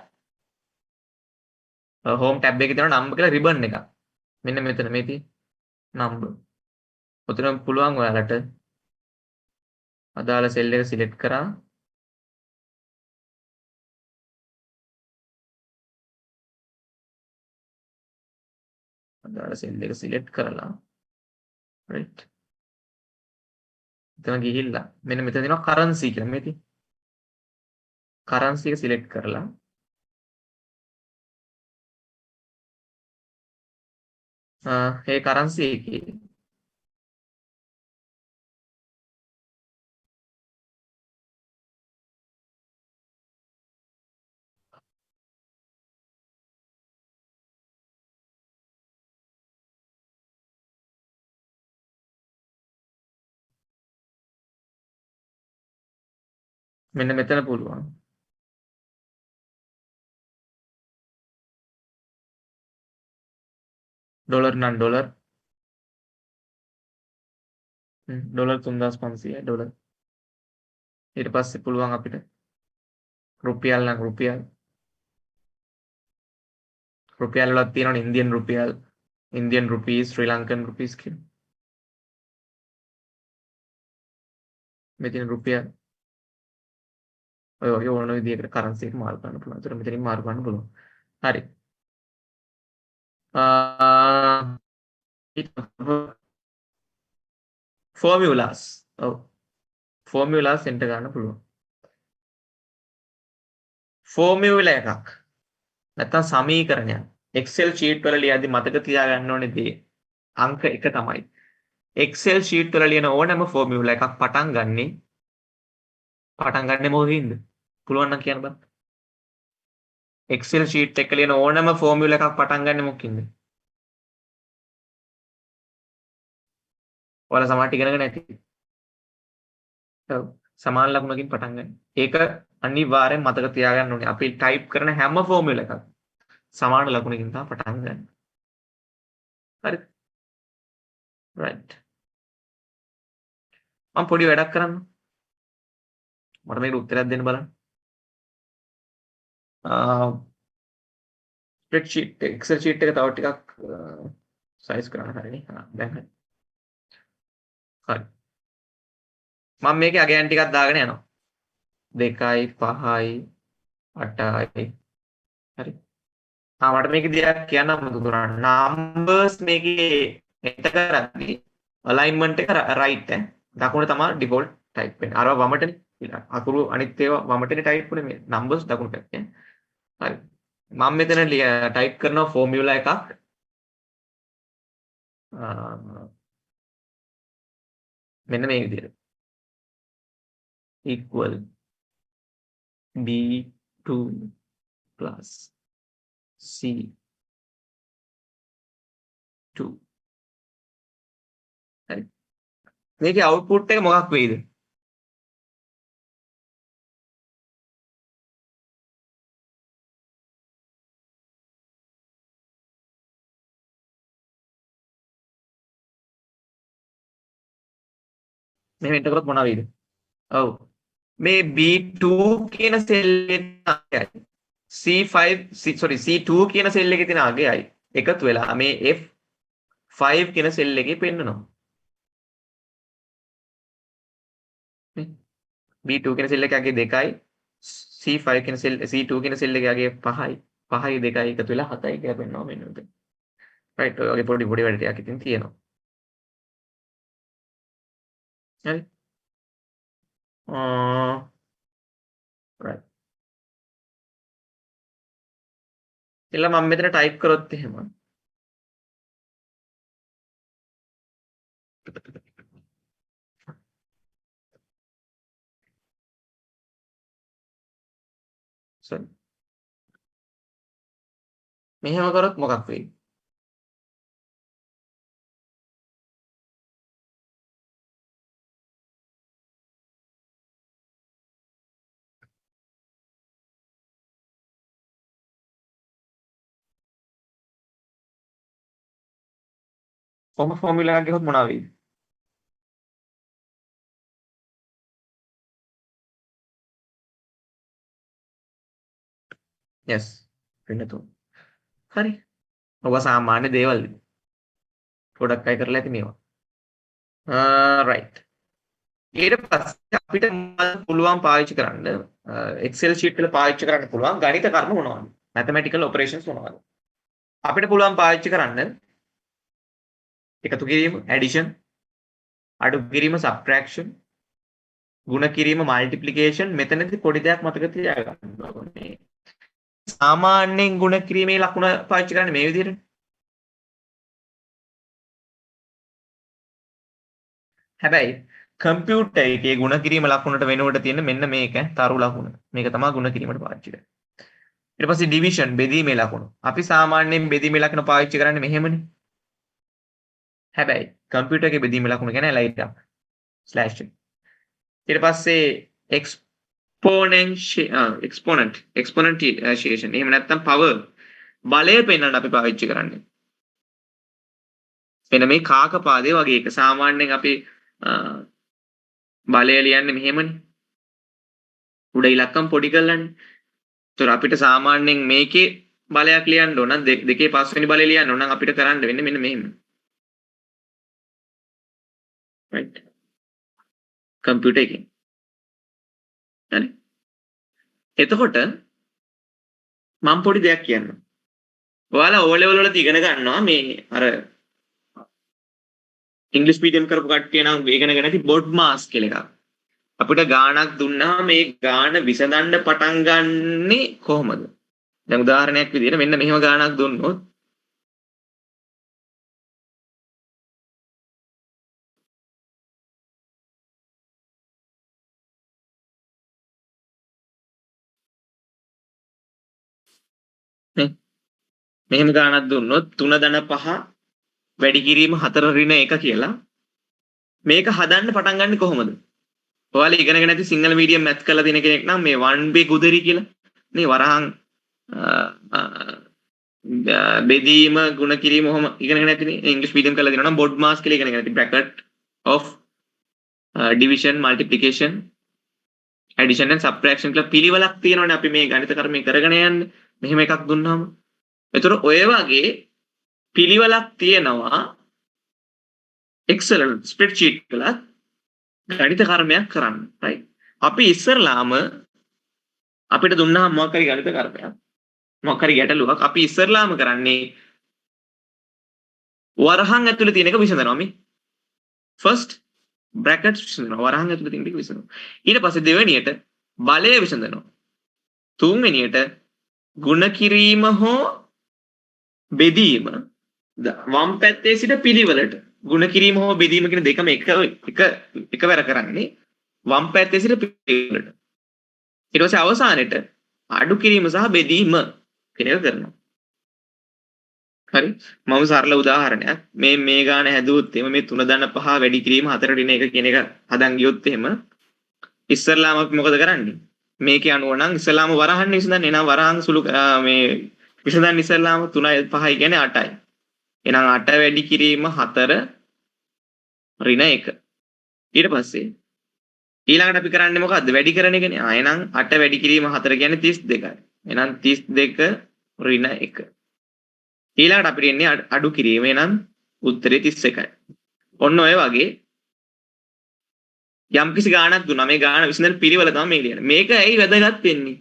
home tab එකේ තියෙනවා number කියලා ribbon එකක්. මෙන්න මෙතන මේ තියෙන number. ඔතන පුළුවන් ඔයාලට අදාළ සෙල් එක සිලෙක්ට් කරා අදාළ සෙල් එක සිලෙක්ට් කරලා right එතන ගිහිල්ලා මෙන්න මෙතන තියෙනවා currency කියලා මේ තියෙන currency එක සිලෙක්ට් කරලා ඒ currency එකේ මෙන්න මෙතන පුළුවන් ඩොලර් නම් ඩොලර් ඩොලර් 3500යි ඩොලර් ඊට පස්සේ පුළුවන් අපිට රුපියල් නම් රුපියල් රුපියල් වලක් තියෙනවා ඉන්දියන් රුපියල් ඉන්දියන් රුපීස් ශ්‍රී ලංකන් රුපීස් කියන මෙතන රුපියල් ඔය වගේ ඕන විදිහකට කරන්සි එක මාරු කරන්න පුළුවන්. ඒතර මෙතනින් මාරු කරන්න පුළුවන්. හරි. ෆෝමියුලාස්. ඔව්. ෆෝමියුලාස් එන්ටර් ගන්න පුළුවන්. ෆෝමියුලා එකක්. නැත්තම් සමීකරණයක්. Excel sheet වල ලියද්දි මතක තියාගන්න ඕනේ දේ. අංක 1 තමයි. Excel sheet වල ලියන ඕනෑම ෆෝමියුලා එකක් පටන් ගන්නෙ මොකකින්ද? පුළුවන් නම් කියන්න බෑ. Excel sheet එක ලියන ඕනෑම ෆෝමියුලා එකක් පටන් ගන්නෙ මොකකින්ද? ඔයාලා සමහරට ඉගෙනගෙන ඇති. ඔව්. සමාන ලකුණකින් පටන් ගන්න. ඒක අනිවාර්යෙන් මතක තියාගන්න ඕනේ. අපි ටයිප් කරන හැම ෆෝමියුලා එකක් සමාන ලකුණකින් තමයි පටන් ගන්න. හරිද? right. මම පොඩි වැඩක් කරන්න. මට මේකට උත්තරයක් දෙන්න බලන්න. ස්ප්‍රෙඩ්ෂීට් Excel sheet එක තව ටිකක් සයිස් කරන්න හරිනේ. දැන් හරි. හරි. මම මේකේ අගයන් ටිකක් දාගෙන යනවා. 2යි 5යි 8යි හරි. මට මේක දෙයක් කියන්න මුදුනා නම්බර්ස් මේකේ එන්ටර් කරද්දී alignment එක right ඈ දකුණ තමයි default type වෙන්නේ. අරව වමටනේ අකුරු අනිත් ඒවා වමටනේ type වුනේ මේ numbers දකුණු පැත්තේ. හරි. මම මෙතන type කරනවා formula එකක්. මෙන්න මේ විදිහට. equal B2 plus C2 හරි මේකේ output එක මොකක් වෙයිද මෙහෙම එන්ටර් කරොත් මොනවා වෙයිද ඔව් මේ B2 කියන සෙල් එකේ C5 C2 කියන සෙල් එකේ තියෙන අගයයි එකතු වෙලා මේ F5 කියන සෙල් එකේ පෙන්නනවා B2 කියන සෙල් එකේ අගේ 2යි C5 කියන සෙල් C2 කියන සෙල් එකේ අගේ 5යි 5යි 2යි එකතු වෙලා 7යි කියලා පෙන්නනවා මෙන්න මෙතන රයිට් ඔය වගේ පොඩි වැඩ ටිකක් ඉතින් තියෙනවා හරි right එලා මම මෙතන ටයිප් කරොත් එහෙම sorry. මෙහෙම කරොත් මොකක් වෙයි? කොහොම ෆෝමියුලා එකක් ගියොත් මොනවා වෙයිද? yes වෙන්න තුන. හරි. ඔබ සාමාන්‍ය දේවල් පොඩක් අය කරලා ඇති මේවා. right. ඊට පස්සේ අපිට පුළුවන් පාවිච්චි කරන්න Excel sheet වල පාවිච්චි කරන්න පුළුවන් ගණිත කර්ම මොනවද? mathematical operations මොනවද? අපිට පුළුවන් පාවිච්චි කරන්න එකතු කිරීම addition, අඩු කිරීම subtraction, ගුණ කිරීම multiplication. මෙතනදී පොඩි දෙයක් මතක තියාගන්න ඕනේ. සාමාන්‍යයෙන් ගුණ කිරීමේ ලකුණ පාවිච්චි කරන්නේ මේ විදිහට. හැබැයි කම්පියුටර් එකේ ගුණ කිරීම ලකුණට වෙනුවට තියෙන මෙන්න මේක තරු ලකුණ. මේක තමයි ගුණ කිරීමට පාවිච්චි කරන්නේ. ඊට පස්සේ ඩිවිෂන් බෙදීමේ ලකුණ. අපි සාමාන්‍යයෙන් බෙදීමේ ලකුණ පාවිච්චි කරන්නේ මෙහෙමනේ. හැබැයි කම්පියුටර් එකේ බෙදීමේ ලකුණ කියන්නේ ලයිට් එක. ස්ලෑෂ් එක. ඊට පස්සේ exponentiation. එහෙම නැත්නම් power බලය පෙන්වන්න අපි පාවිච්චි කරන්නේ. මෙන්න මේ කාකපාදේ වගේ එක. සාමාන්‍යයෙන් අපි බලය ලියන්නේ මෙහෙමනේ. උඩ ඉලක්කම් පොඩි කරලානේ. ඒතර අපිට සාමාන්‍යයෙන් මේකේ බලයක් ලියන්න ඕන නම් දෙකේ පස්වෙනි බලය ලියන්න ඕන නම් අපිට කරන්න වෙන්නේ මෙන්න මෙහෙම. right. කම්පියුටර් එකෙන්. හරි. එතකොට මම පොඩි දෙයක් කියන්නම්. ඔයාලා O level වලදී ඉගෙන ගන්නවා මේ අර ඉංග්‍රීසි මීඩියම් කරපු කට්ටිය නම් ඉගෙන ගන්න ඇති බොඩ් මාස් කියලා එකක්. අපිට ගාණක් දුන්නා මේ ගාණ විසඳන්න පටන් ගන්නෙ කොහොමද? දැන් උදාහරණයක් විදිහට මෙන්න මෙහෙම ගාණක් දුන්නොත් නේ මෙහෙම ගාණක් දුන්නොත් 3.5 වැඩි කිරීම 4 ඍණ 1 කියලා මේක හදන්න පටන් ගන්නෙ කොහොමද? ඔයාලා ඉගෙනගෙන නැති සිංහල මීඩියම් මැත් කරලා තියෙන කෙනෙක් නම් මේ 1b ගුදරි කියලා නේ වරහන් බෙදීම ගුණ කිරීම ඔහොම ඉගෙනගෙන නැතිනේ. ඉංග්‍රීසි මීඩියම් කරලා තියෙනවා නම් බොඩ් මාස් කියලා ඉගෙනගෙන නැති bracket of division multiplication addition and subtraction කියලා පිළිවෙලක් තියෙනවනේ අපි මේ ගණිත කර්මය කරගෙන යන්නේ. මෙහෙම එකක් දුන්නාම ඒතර ඔය වගේ පිළිවෙලක් තියෙනවා Excel spreadsheet වල ගණිත කර්මයක් කරන්න. right. අපි ඉස්සරලාම අපිට දුන්නා මොකක් හරි ගණිත කර්මයක් මොකක් හරි ගැටලුවක් අපි ඉස්සරලාම කරන්නේ වරහන් ඇතුලේ තියෙන එක විසඳනවා මේ. first brackets විසඳනවා. වරහන් ඇතුලේ තියෙන එක විසඳනවා. ඊට පස්සේ දෙවෙනියට බලය විසඳනවා. තුන්වෙනියට ගුණ කිරීම හෝ බෙදීම වම් පැත්තේ සිට පිළිවෙලට ගුණ කිරීම හෝ බෙදීම කියන දෙකම එකවර කරන්නේ වම් පැත්තේ සිට පිළිවෙලට. ඊට පස්සේ අවසානයේට අඩු කිරීම සහ බෙදීම කියන එක කරනවා. හරි. මම සරල උදාහරණයක් මේ ගාන හැදුවොත් එහෙම මේ 3.5 වැඩි කිරීම 4 ඍණ 1 කියන එක හදන් ගියොත් එහෙම ඉස්සරලාම අපි මොකද කරන්නේ? මේකේ අනුව නම් ඉස්සරලාම වරහන් විසඳන්නේ. එහෙනම් වරහන් සුළු මේ විසඳන්න ඉස්සරලාම 3 5 කියන්නේ 8යි. එහෙනම් 8 වැඩි කිරීම 4 ඍණ 1. ඊට පස්සේ ඊළඟට අපි කරන්නේ මොකද්ද? වැඩි කරන එකනේ. එහෙනම් 8 වැඩි කිරීම 4 කියන්නේ 32යි. එහෙනම් 32 ඍණ 1. ඊළඟට අපිට එන්නේ අඩු කිරීම. එහෙනම් උත්තරේ 31යි. ඔන්න ඔය වගේ යම් කිසි ගාණක් දුන්නා. මේ ගාණ විසඳන පිළිවෙල තමයි මේ ලියන්නේ. මේක ඇයි වැදගත් වෙන්නේ?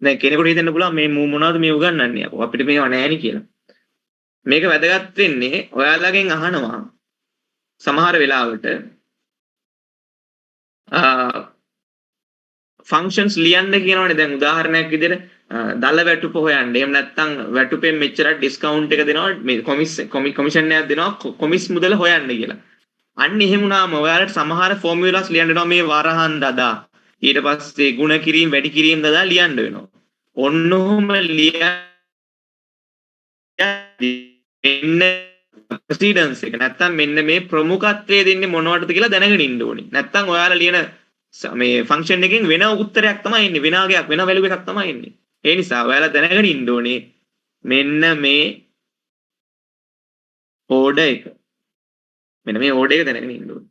දැන් කෙනෙකුට හිතෙන්න පුළුවන් මේ මොනවද මේ උගන්වන්නේ අපිට මේව නැහැ කියලා. මේක වැදගත් වෙන්නේ ඔයාලගෙන් අහනවා සමහර වෙලාවට ෆන්ක්ෂන්ස් ලියන්න කියනවනේ. දැන් උදාහරණයක් විදිහට දල වැටුප හොයන්න. එහෙම නැත්නම් වැටුපෙන් මෙච්චර ඩිස්කවුන්ට් එක දෙනවා. මේ කොමිෂන් එකක් දෙනවා. කොමිස් මුදල හොයන්න කියලා. අන්න එහෙම වුණාම ඔයාලට සමහර ෆෝමියුලාස් ලියන්න දෙනවා මේ වරහන් දදා. ඊට පස්සේ ಗುಣ කිරීම වැඩි කිරීම දදා ලියන්න වෙනවා. ඔන්න ඔහොම මෙන්න ප්‍රෙසිඩන්ස් එක නැත්තම් මෙන්න මේ ප්‍රමුඛත්වයේ දෙන්නේ මොනවටද කියලා දැනගෙන ඉන්න ඕනේ. නැත්තම් ඔයාලා ලියන මේ ෆන්ක්ෂන් එකෙන් වෙන උත්තරයක් තමයි එන්නේ. වෙන අගයක් වෙන වැලියු එකක් තමයි එන්නේ. ඒ නිසා ඔයාලා දැනගෙන ඉන්න ඕනේ මෙන්න මේ ඕඩර් එක. මෙන්න මේ ඕඩර් එක දැනගෙන ඉන්න ඕනේ.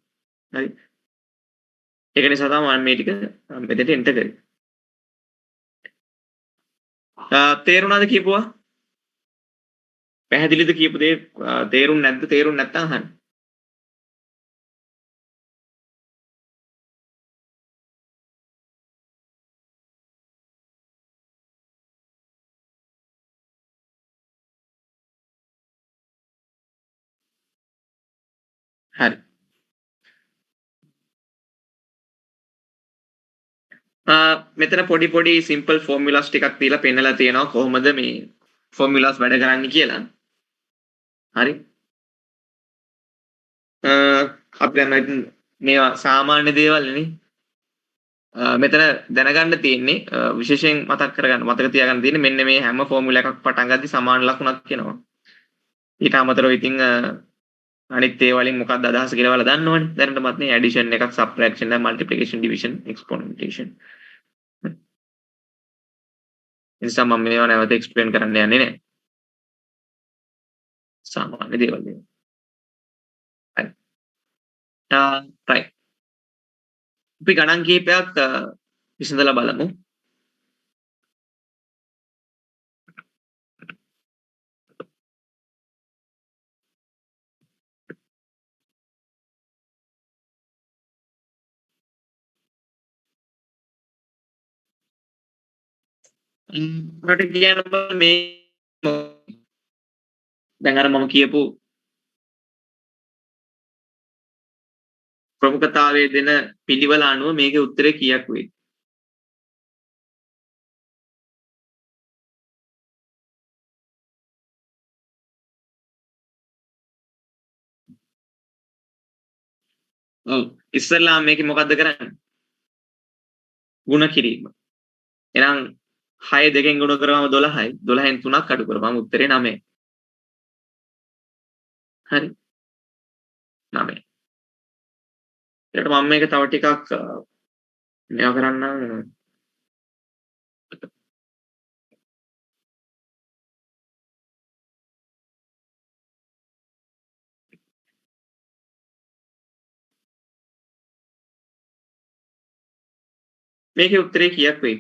හරි. ඒක නිසා තමයි මම මේ ටික මෙතෙන්ට එන්ටර් කරේ. තේරුණාද කියපුවා? පැහැදිලිද කියපු දේ තේරුම් නැද්ද? තේරුම් නැත්නම් අහන්න. හරි. මෙතන පොඩි පොඩි සිම්පල් ෆෝමියුලාස් ටිකක් දීලා පෙන්නලා තියෙනවා කොහොමද මේ ෆෝමියුලාස් වැඩ කරන්නේ කියලා. හරි. අපි දැන් මේවා සාමාන්‍ය දේවල් නේ. මෙතන දැනගන්න තියෙන්නේ විශේෂයෙන් මතක් කරගන්න මතක තියාගන්න තියෙන්නේ මෙන්න මේ හැම ෆෝමියුලා එකක් පටන් ගද්දි සමාන ලකුණක් එනවා. ඊට අමතරව ඉතින් අනිත් ඒ වලින් මොකක්ද අදහස කියලා ඔයාලා දන්නවනේ. දැනටමත් නේ ඇඩිෂන් එකක් සබ්ට්‍රැක්ෂන් එක මල්ටිප්ලිකේෂන් ඩිවිෂන් එක්ස්පොනෙන්ටේෂන්. ඒ නිසා මම මේවා නැවත එක්ස්ප්ලেইন කරන්න යන්නේ නැහැ. සාමාන්‍ය දේවල් නේ. හරි. right. අපි ගණන් කීපයක් විසඳලා බලමු. මට කියන්න මේ දැන් අර මම කියපු ප්‍රමුඛතාවයේ දෙන පිළිවෙල අනුව මේකේ උත්තරේ කීයක් වෙයි? ඔව්. ඉස්සෙල්ලාම මේකේ මොකද්ද කරන්නේ? ಗುಣ කිරීම. එහෙනම් 6 2කින් ගුණ කරාම 12යි. 12න් 3ක් අඩු කරපුවාම උත්තරේ 9යි. හරි. 9යි. ඊට මම මේක තව ටිකක් මේවා කරන්නම්. මේකේ උත්තරේ කීයක් වෙයි?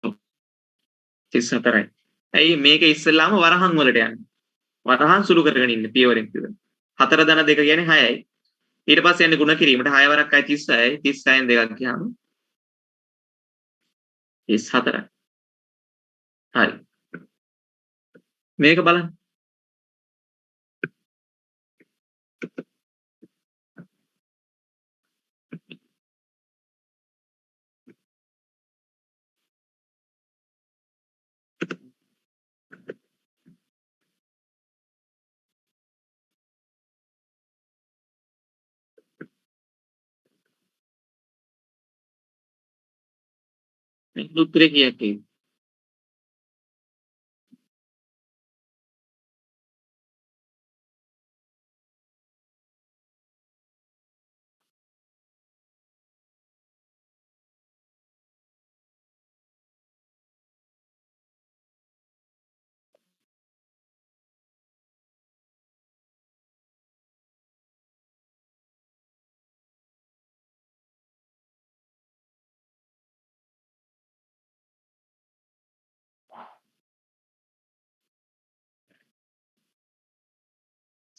ඔව්. 34යි. ඇයි මේක ඉස්සෙල්ලාම වරහන් වලට යන්නේ? වරහන් සුළු කරගෙන ඉන්නේ පියවරෙන් පියවර. 4 ධන 2 කියන්නේ 6යි. ඊට පස්සේ යන්නේ ගුණ කිරීමට 6 වරක් 36යි. 36න් දෙකක් ගියාම 34යි. හරි. මේක බලන්න. මේක උත්තරේ කීයක් වෙයි?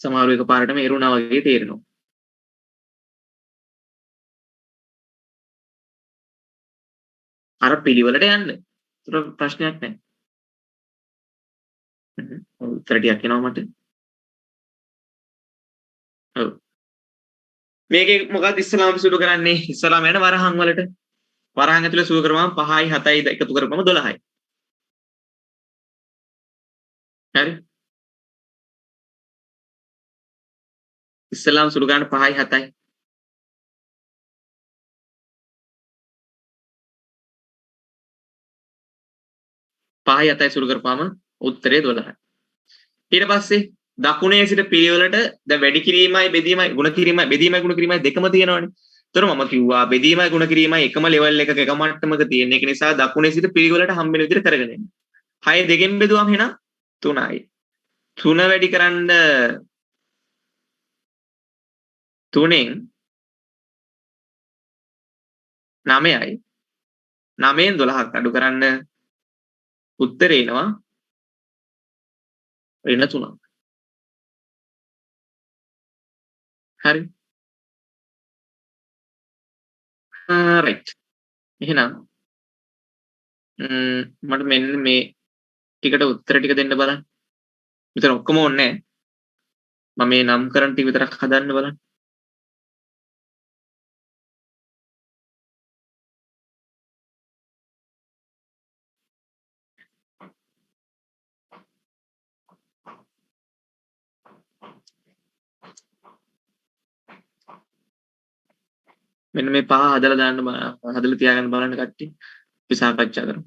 සමහරව එකපාරටම එරුණා වගේ තේරෙනවා. අර පිළිවෙලට යන්න. ඒතර ප්‍රශ්නයක් නැහැ. උත්තර ටිකක් එනවා මට. ඔව්. මේකේ මොකක්ද ඉස්සලාම අපි සුළු කරන්නේ? ඉස්සලාම යන වරහන් වලට. වරහන් ඇතුලේ සුළු කරපුවම 5යි 7යි එකතු කරපුවම 12යි. හරි? ඉස්සලාම සුළු කරන්නේ 5යි 7යි. 5යි 7යි සුළු කරපුවම උත්තරේ 12යි. ඊට පස්සේ දකුණේ සිට පිළිවෙලට දැන් වැඩි කිරීමයි බෙදීමයි ගුණ කිරීමයි බෙදීමයි ගුණ කිරීමයි දෙකම තියෙනවනේ. ඒතර මම කිව්වා බෙදීමයි ගුණ කිරීමයි එකම ලෙවල් එකක එක මට්ටමක තියෙන. ඒක නිසා දකුණේ සිට පිළිවෙලට හම්බෙන විදිහට කරගෙන එන්න. 6 දෙකෙන් බෙදුවම එහෙනම් 3යි. 3 වැඩි කරන්න 3ෙන් 9යි. 9ෙන් 12ක් අඩු කරන්න උත්තරේ එනවා ඍණ 3ක්. හරි. රයිට්. එහෙනම් මට මෙන්න මේ ටිකට උත්තර ටික දෙන්න බලන්න. මෙතන ඔක්කොම ඕනේ නැහැ. මම මේ නම් කරන ටික විතරක් හදන්න බලන්න. මෙන්න මේ පහ හදලා දාන්න හදලා තියාගන්න බලන්න කට්ටිය. අපි සාකච්ඡා කරමු.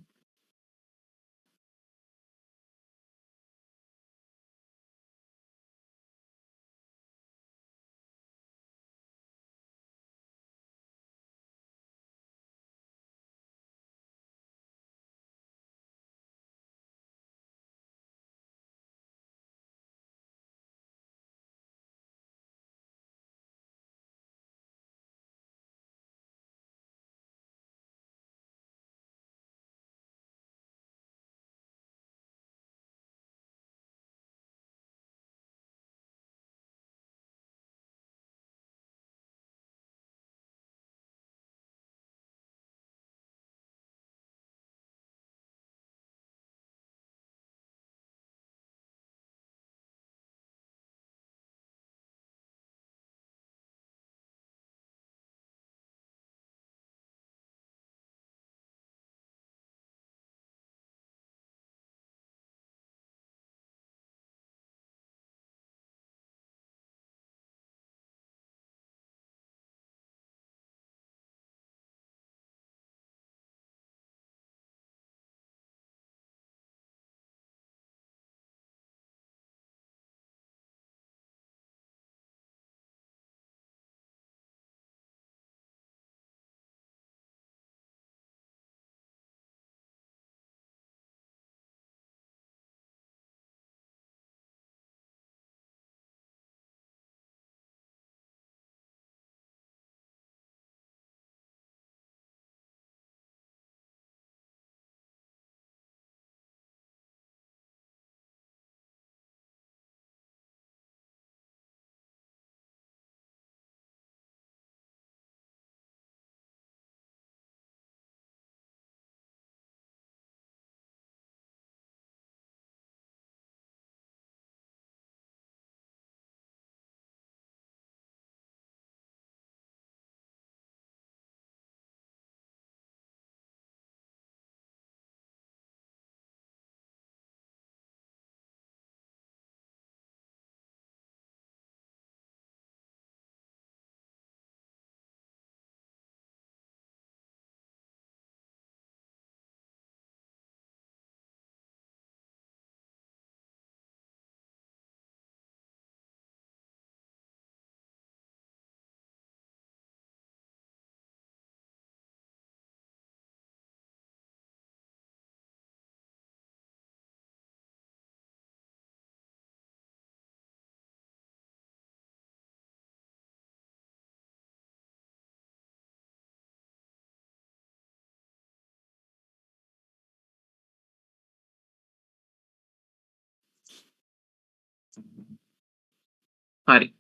හරි.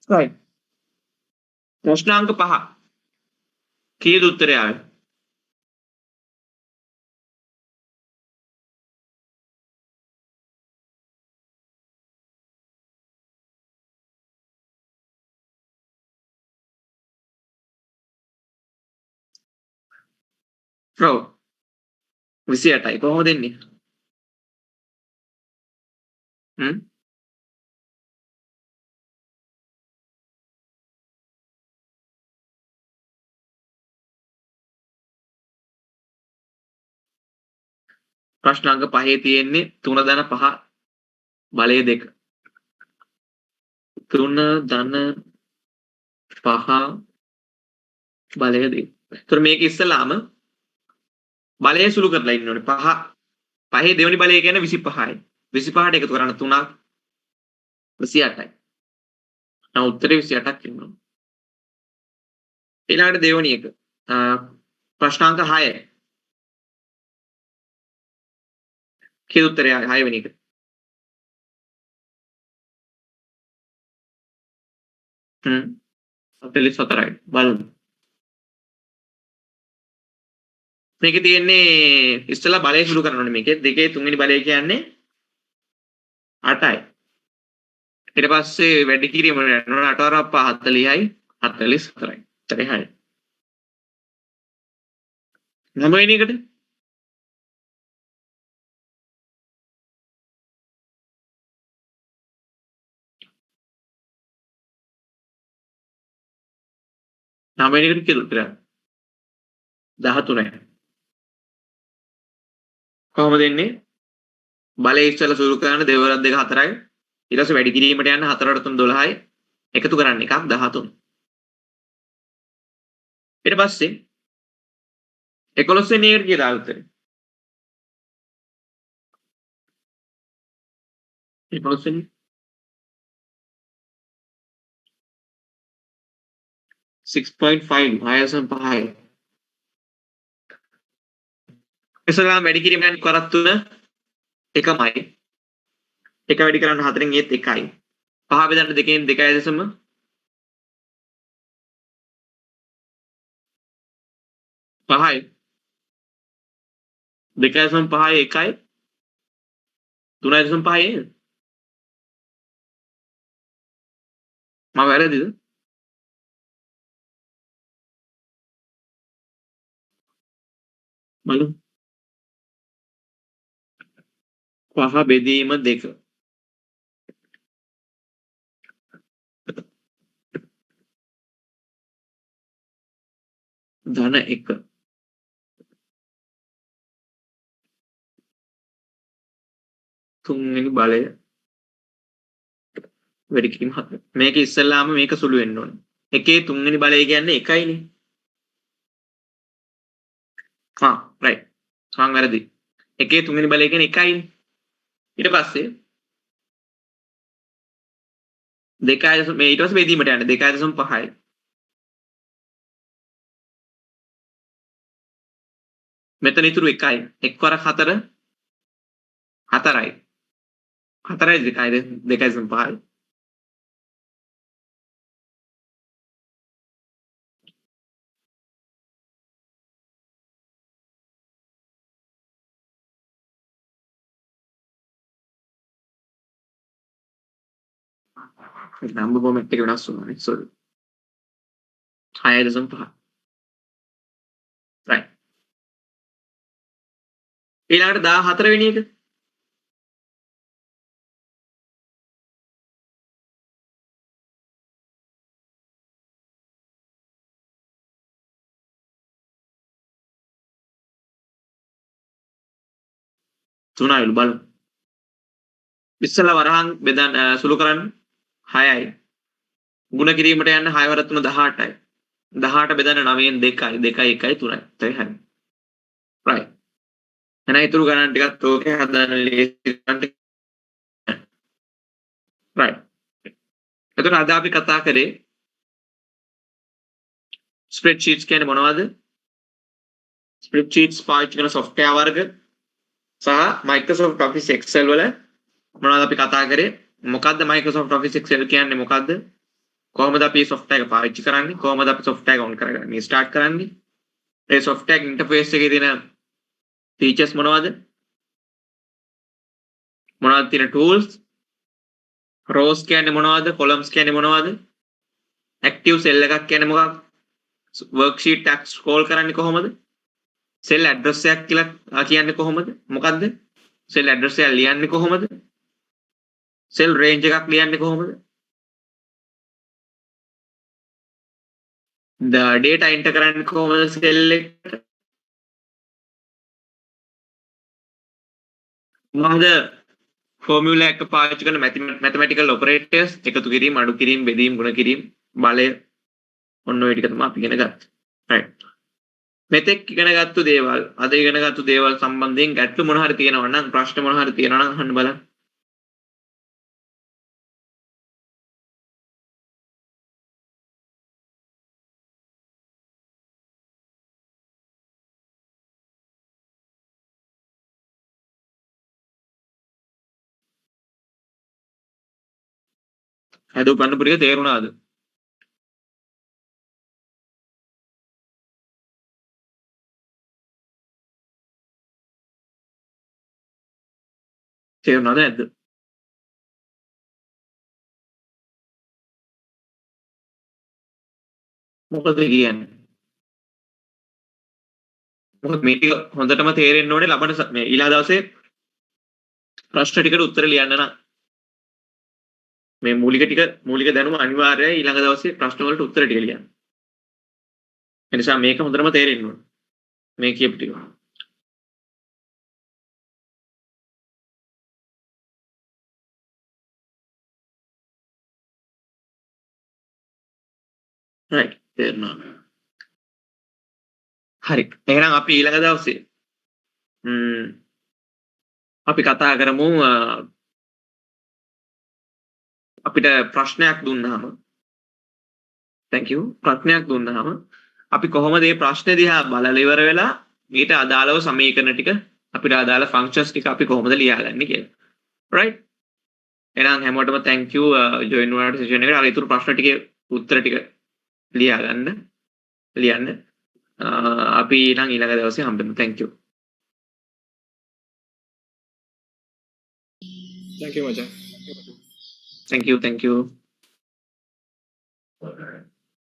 right. ප්‍රශ්නාංක 5. කීයද උත්තරය ආවේ? ඔව් 28යි කොහොමද එන්නේ? හ්ම් ප්‍රශ්න අංක 5 තියෙන්නේ 3 ධන 5 බලය 2. 3 ධන 5 බලය 2. ඒතර මේක ඉස්සලාම බලය සුළු කරලා ඉන්න ඕනේ. 5 5 දෙවෙනි බලය කියන්නේ 25යි. 25ට එකතු කරන්න 3ක් 28යි. නම් උත්තරේ 28ක් එනවා. ඊළඟට දෙවෙනි එක. ප්‍රශ්නාංක 6. කී උත්තරය 6 වෙනි එක? හ්ම් 44යි. බලමු. මේකේ තියෙන්නේ ඉස්සලා බලය සුළු කරන්න ඕනේ මේකේ. දෙකේ තුන්වෙනි බලය කියන්නේ 8යි. ඊට පස්සේ වැඩි කිරීම යනවා 8 වරක් 5 40යි 44යි. උත්තරේ 6. නවවෙනි එකට නවවෙනි එකට කියලා උත්තරය 13යි. කොහොමද එන්නේ? බලය ඉස්සලා සුළු කරන්න දෙවරක් 2 4යි. ඊට පස්සේ වැඩි කිරීමට යන්න 4 8 3 12යි. එකතු කරන්න එකක් 13. ඊට පස්සේ 11 වෙනි එකට කියලා උත්තරේ. 11 වෙනි 6.5 6.5යි. ඉස්සලාම වැඩි කිරීම යන කරත් 3 එකමයි. එක වැඩි කරන්න 4න් ඒත් 1යි. 5 බෙදන්න 2න් 2.5යි. 2.5යි 1යි 3.5යි නේද? මම වැරදිද? බලමු. 5 බෙදීම 2. ධන 1. තුන්වෙනි බලය වැඩි කිරීම 4. මේක ඉස්සෙල්ලාම මේක සුළු වෙන්න ඕනේ. එකේ තුන්වෙනි බලය කියන්නේ 1යිනේ. රයිට්. මම වැරදි. එකේ තුන්වෙනි බලය කියන්නේ 1යිනේ. ඊට පස්සේ 2 මේ ඊට පස්සේ බෙදීමට යන්න 2.5යි. මෙතන ඉතුරු 1යි. 1 වරක් 4 4යි. 4යි 2.5යි. නම්බර් ෆෝමැට් එක වෙනස් වුණා නේ. සෝරි. 6.5. රයිට්. ඊළඟට 14 වෙනි එක. තුනයිලු බලමු. ඉස්සලා වරහන් බෙදන්න සුළු කරන්න 6යි. ගුණ කිරීමට යන්න 6 වර 3 18යි. 18 බෙදන්න 9න් 2යි 2යි 1යි 3යි. ඒයි හරි. right. එහෙනම් ඊතුරු ගණන් ටිකත් ඕකේ හදන්න ලේසි ගන්න. right. එතකොට අද අපි කතා කරේ spreadsheets කියන්නේ මොනවද? spreadsheets පාවිච්චි කරන software වර්ග සහ Microsoft Office Excel වල මොනවද අපි කතා කරේ? මොකද්ද Microsoft Office Excel කියන්නේ මොකද්ද? කොහොමද අපි software එක පාවිච්චි කරන්නේ? කොහොමද අපි software එක on කරගන්නේ? start කරන්නේ? ඒ software interface එකේ තියෙන features මොනවද? මොනවද තියෙන tools? rows කියන්නේ මොනවද? columns කියන්නේ මොනවද? active cell එකක් කියන්නේ මොකක්ද? worksheet එකක් scroll කරන්නේ කොහොමද? cell address එකක් කියලා කියන්නේ කොහොමද? මොකද්ද? cell address එක ලියන්නේ කොහොමද? cell range එකක් ලියන්නේ කොහොමද? data enter කරන්නේ කොහොමද cell එකට? මොනවද ෆෝමියුලා එක පාවිච්චි කරන mathematical operators එකතු කිරීම, අඩු කිරීම, බෙදීම, ගුණ කිරීම, බලය ඔන්න ඔය ටික තමයි අපි ඉගෙන ගත්තේ. right. මෙතෙක් ඉගෙනගත්තු දේවල්, අද ඉගෙනගත්තු දේවල් සම්බන්ධයෙන් ගැටලු මොන හරි තියෙනවා නම්, ප්‍රශ්න මොන හරි තියෙනවා නම් අහන්න බලන්න. හදු පන්නපු ටික තේරුණාද? තේරුණාද නැද්ද? මොකද කියන්නේ? මොකද මේ ටික හොඳටම තේරෙන්න ඕනේ ලබන මේ ඊළඟ දවසේ ප්‍රශ්න ටිකට උත්තර ලියන්න නම් මේ මූලික දැනුම අනිවාර්යයි ඊළඟ දවසේ ප්‍රශ්න වලට උත්තර ටික ලියන්න. ඒ නිසා මේක හොඳටම තේරෙන්න ඕනේ. මේ කියපු ටික. right. තේරුණා. හරි. එහෙනම් අපි ඊළඟ දවසේ අපි කතා කරමු අපිට ප්‍රශ්නයක් දුන්නාම thank you ප්‍රශ්නයක් දුන්නාම අපි කොහොමද මේ ප්‍රශ්නේ දිහා බලලා ඉවර වෙලා ඊට අදාළව සමීකරණ ටික අපිට අදාළ ෆන්ක්ෂන්ස් ටික අපි කොහොමද ලියාගන්නේ කියලා. right. එහෙනම් හැමෝටම thank you join වුණාට session එකට. අර ඊතුරු ප්‍රශ්න ටිකේ උත්තර ටික ලියන්න. අපි ඊළඟ දවසේ හම්බෙමු. thank you. Thank you, Macha. Thank you.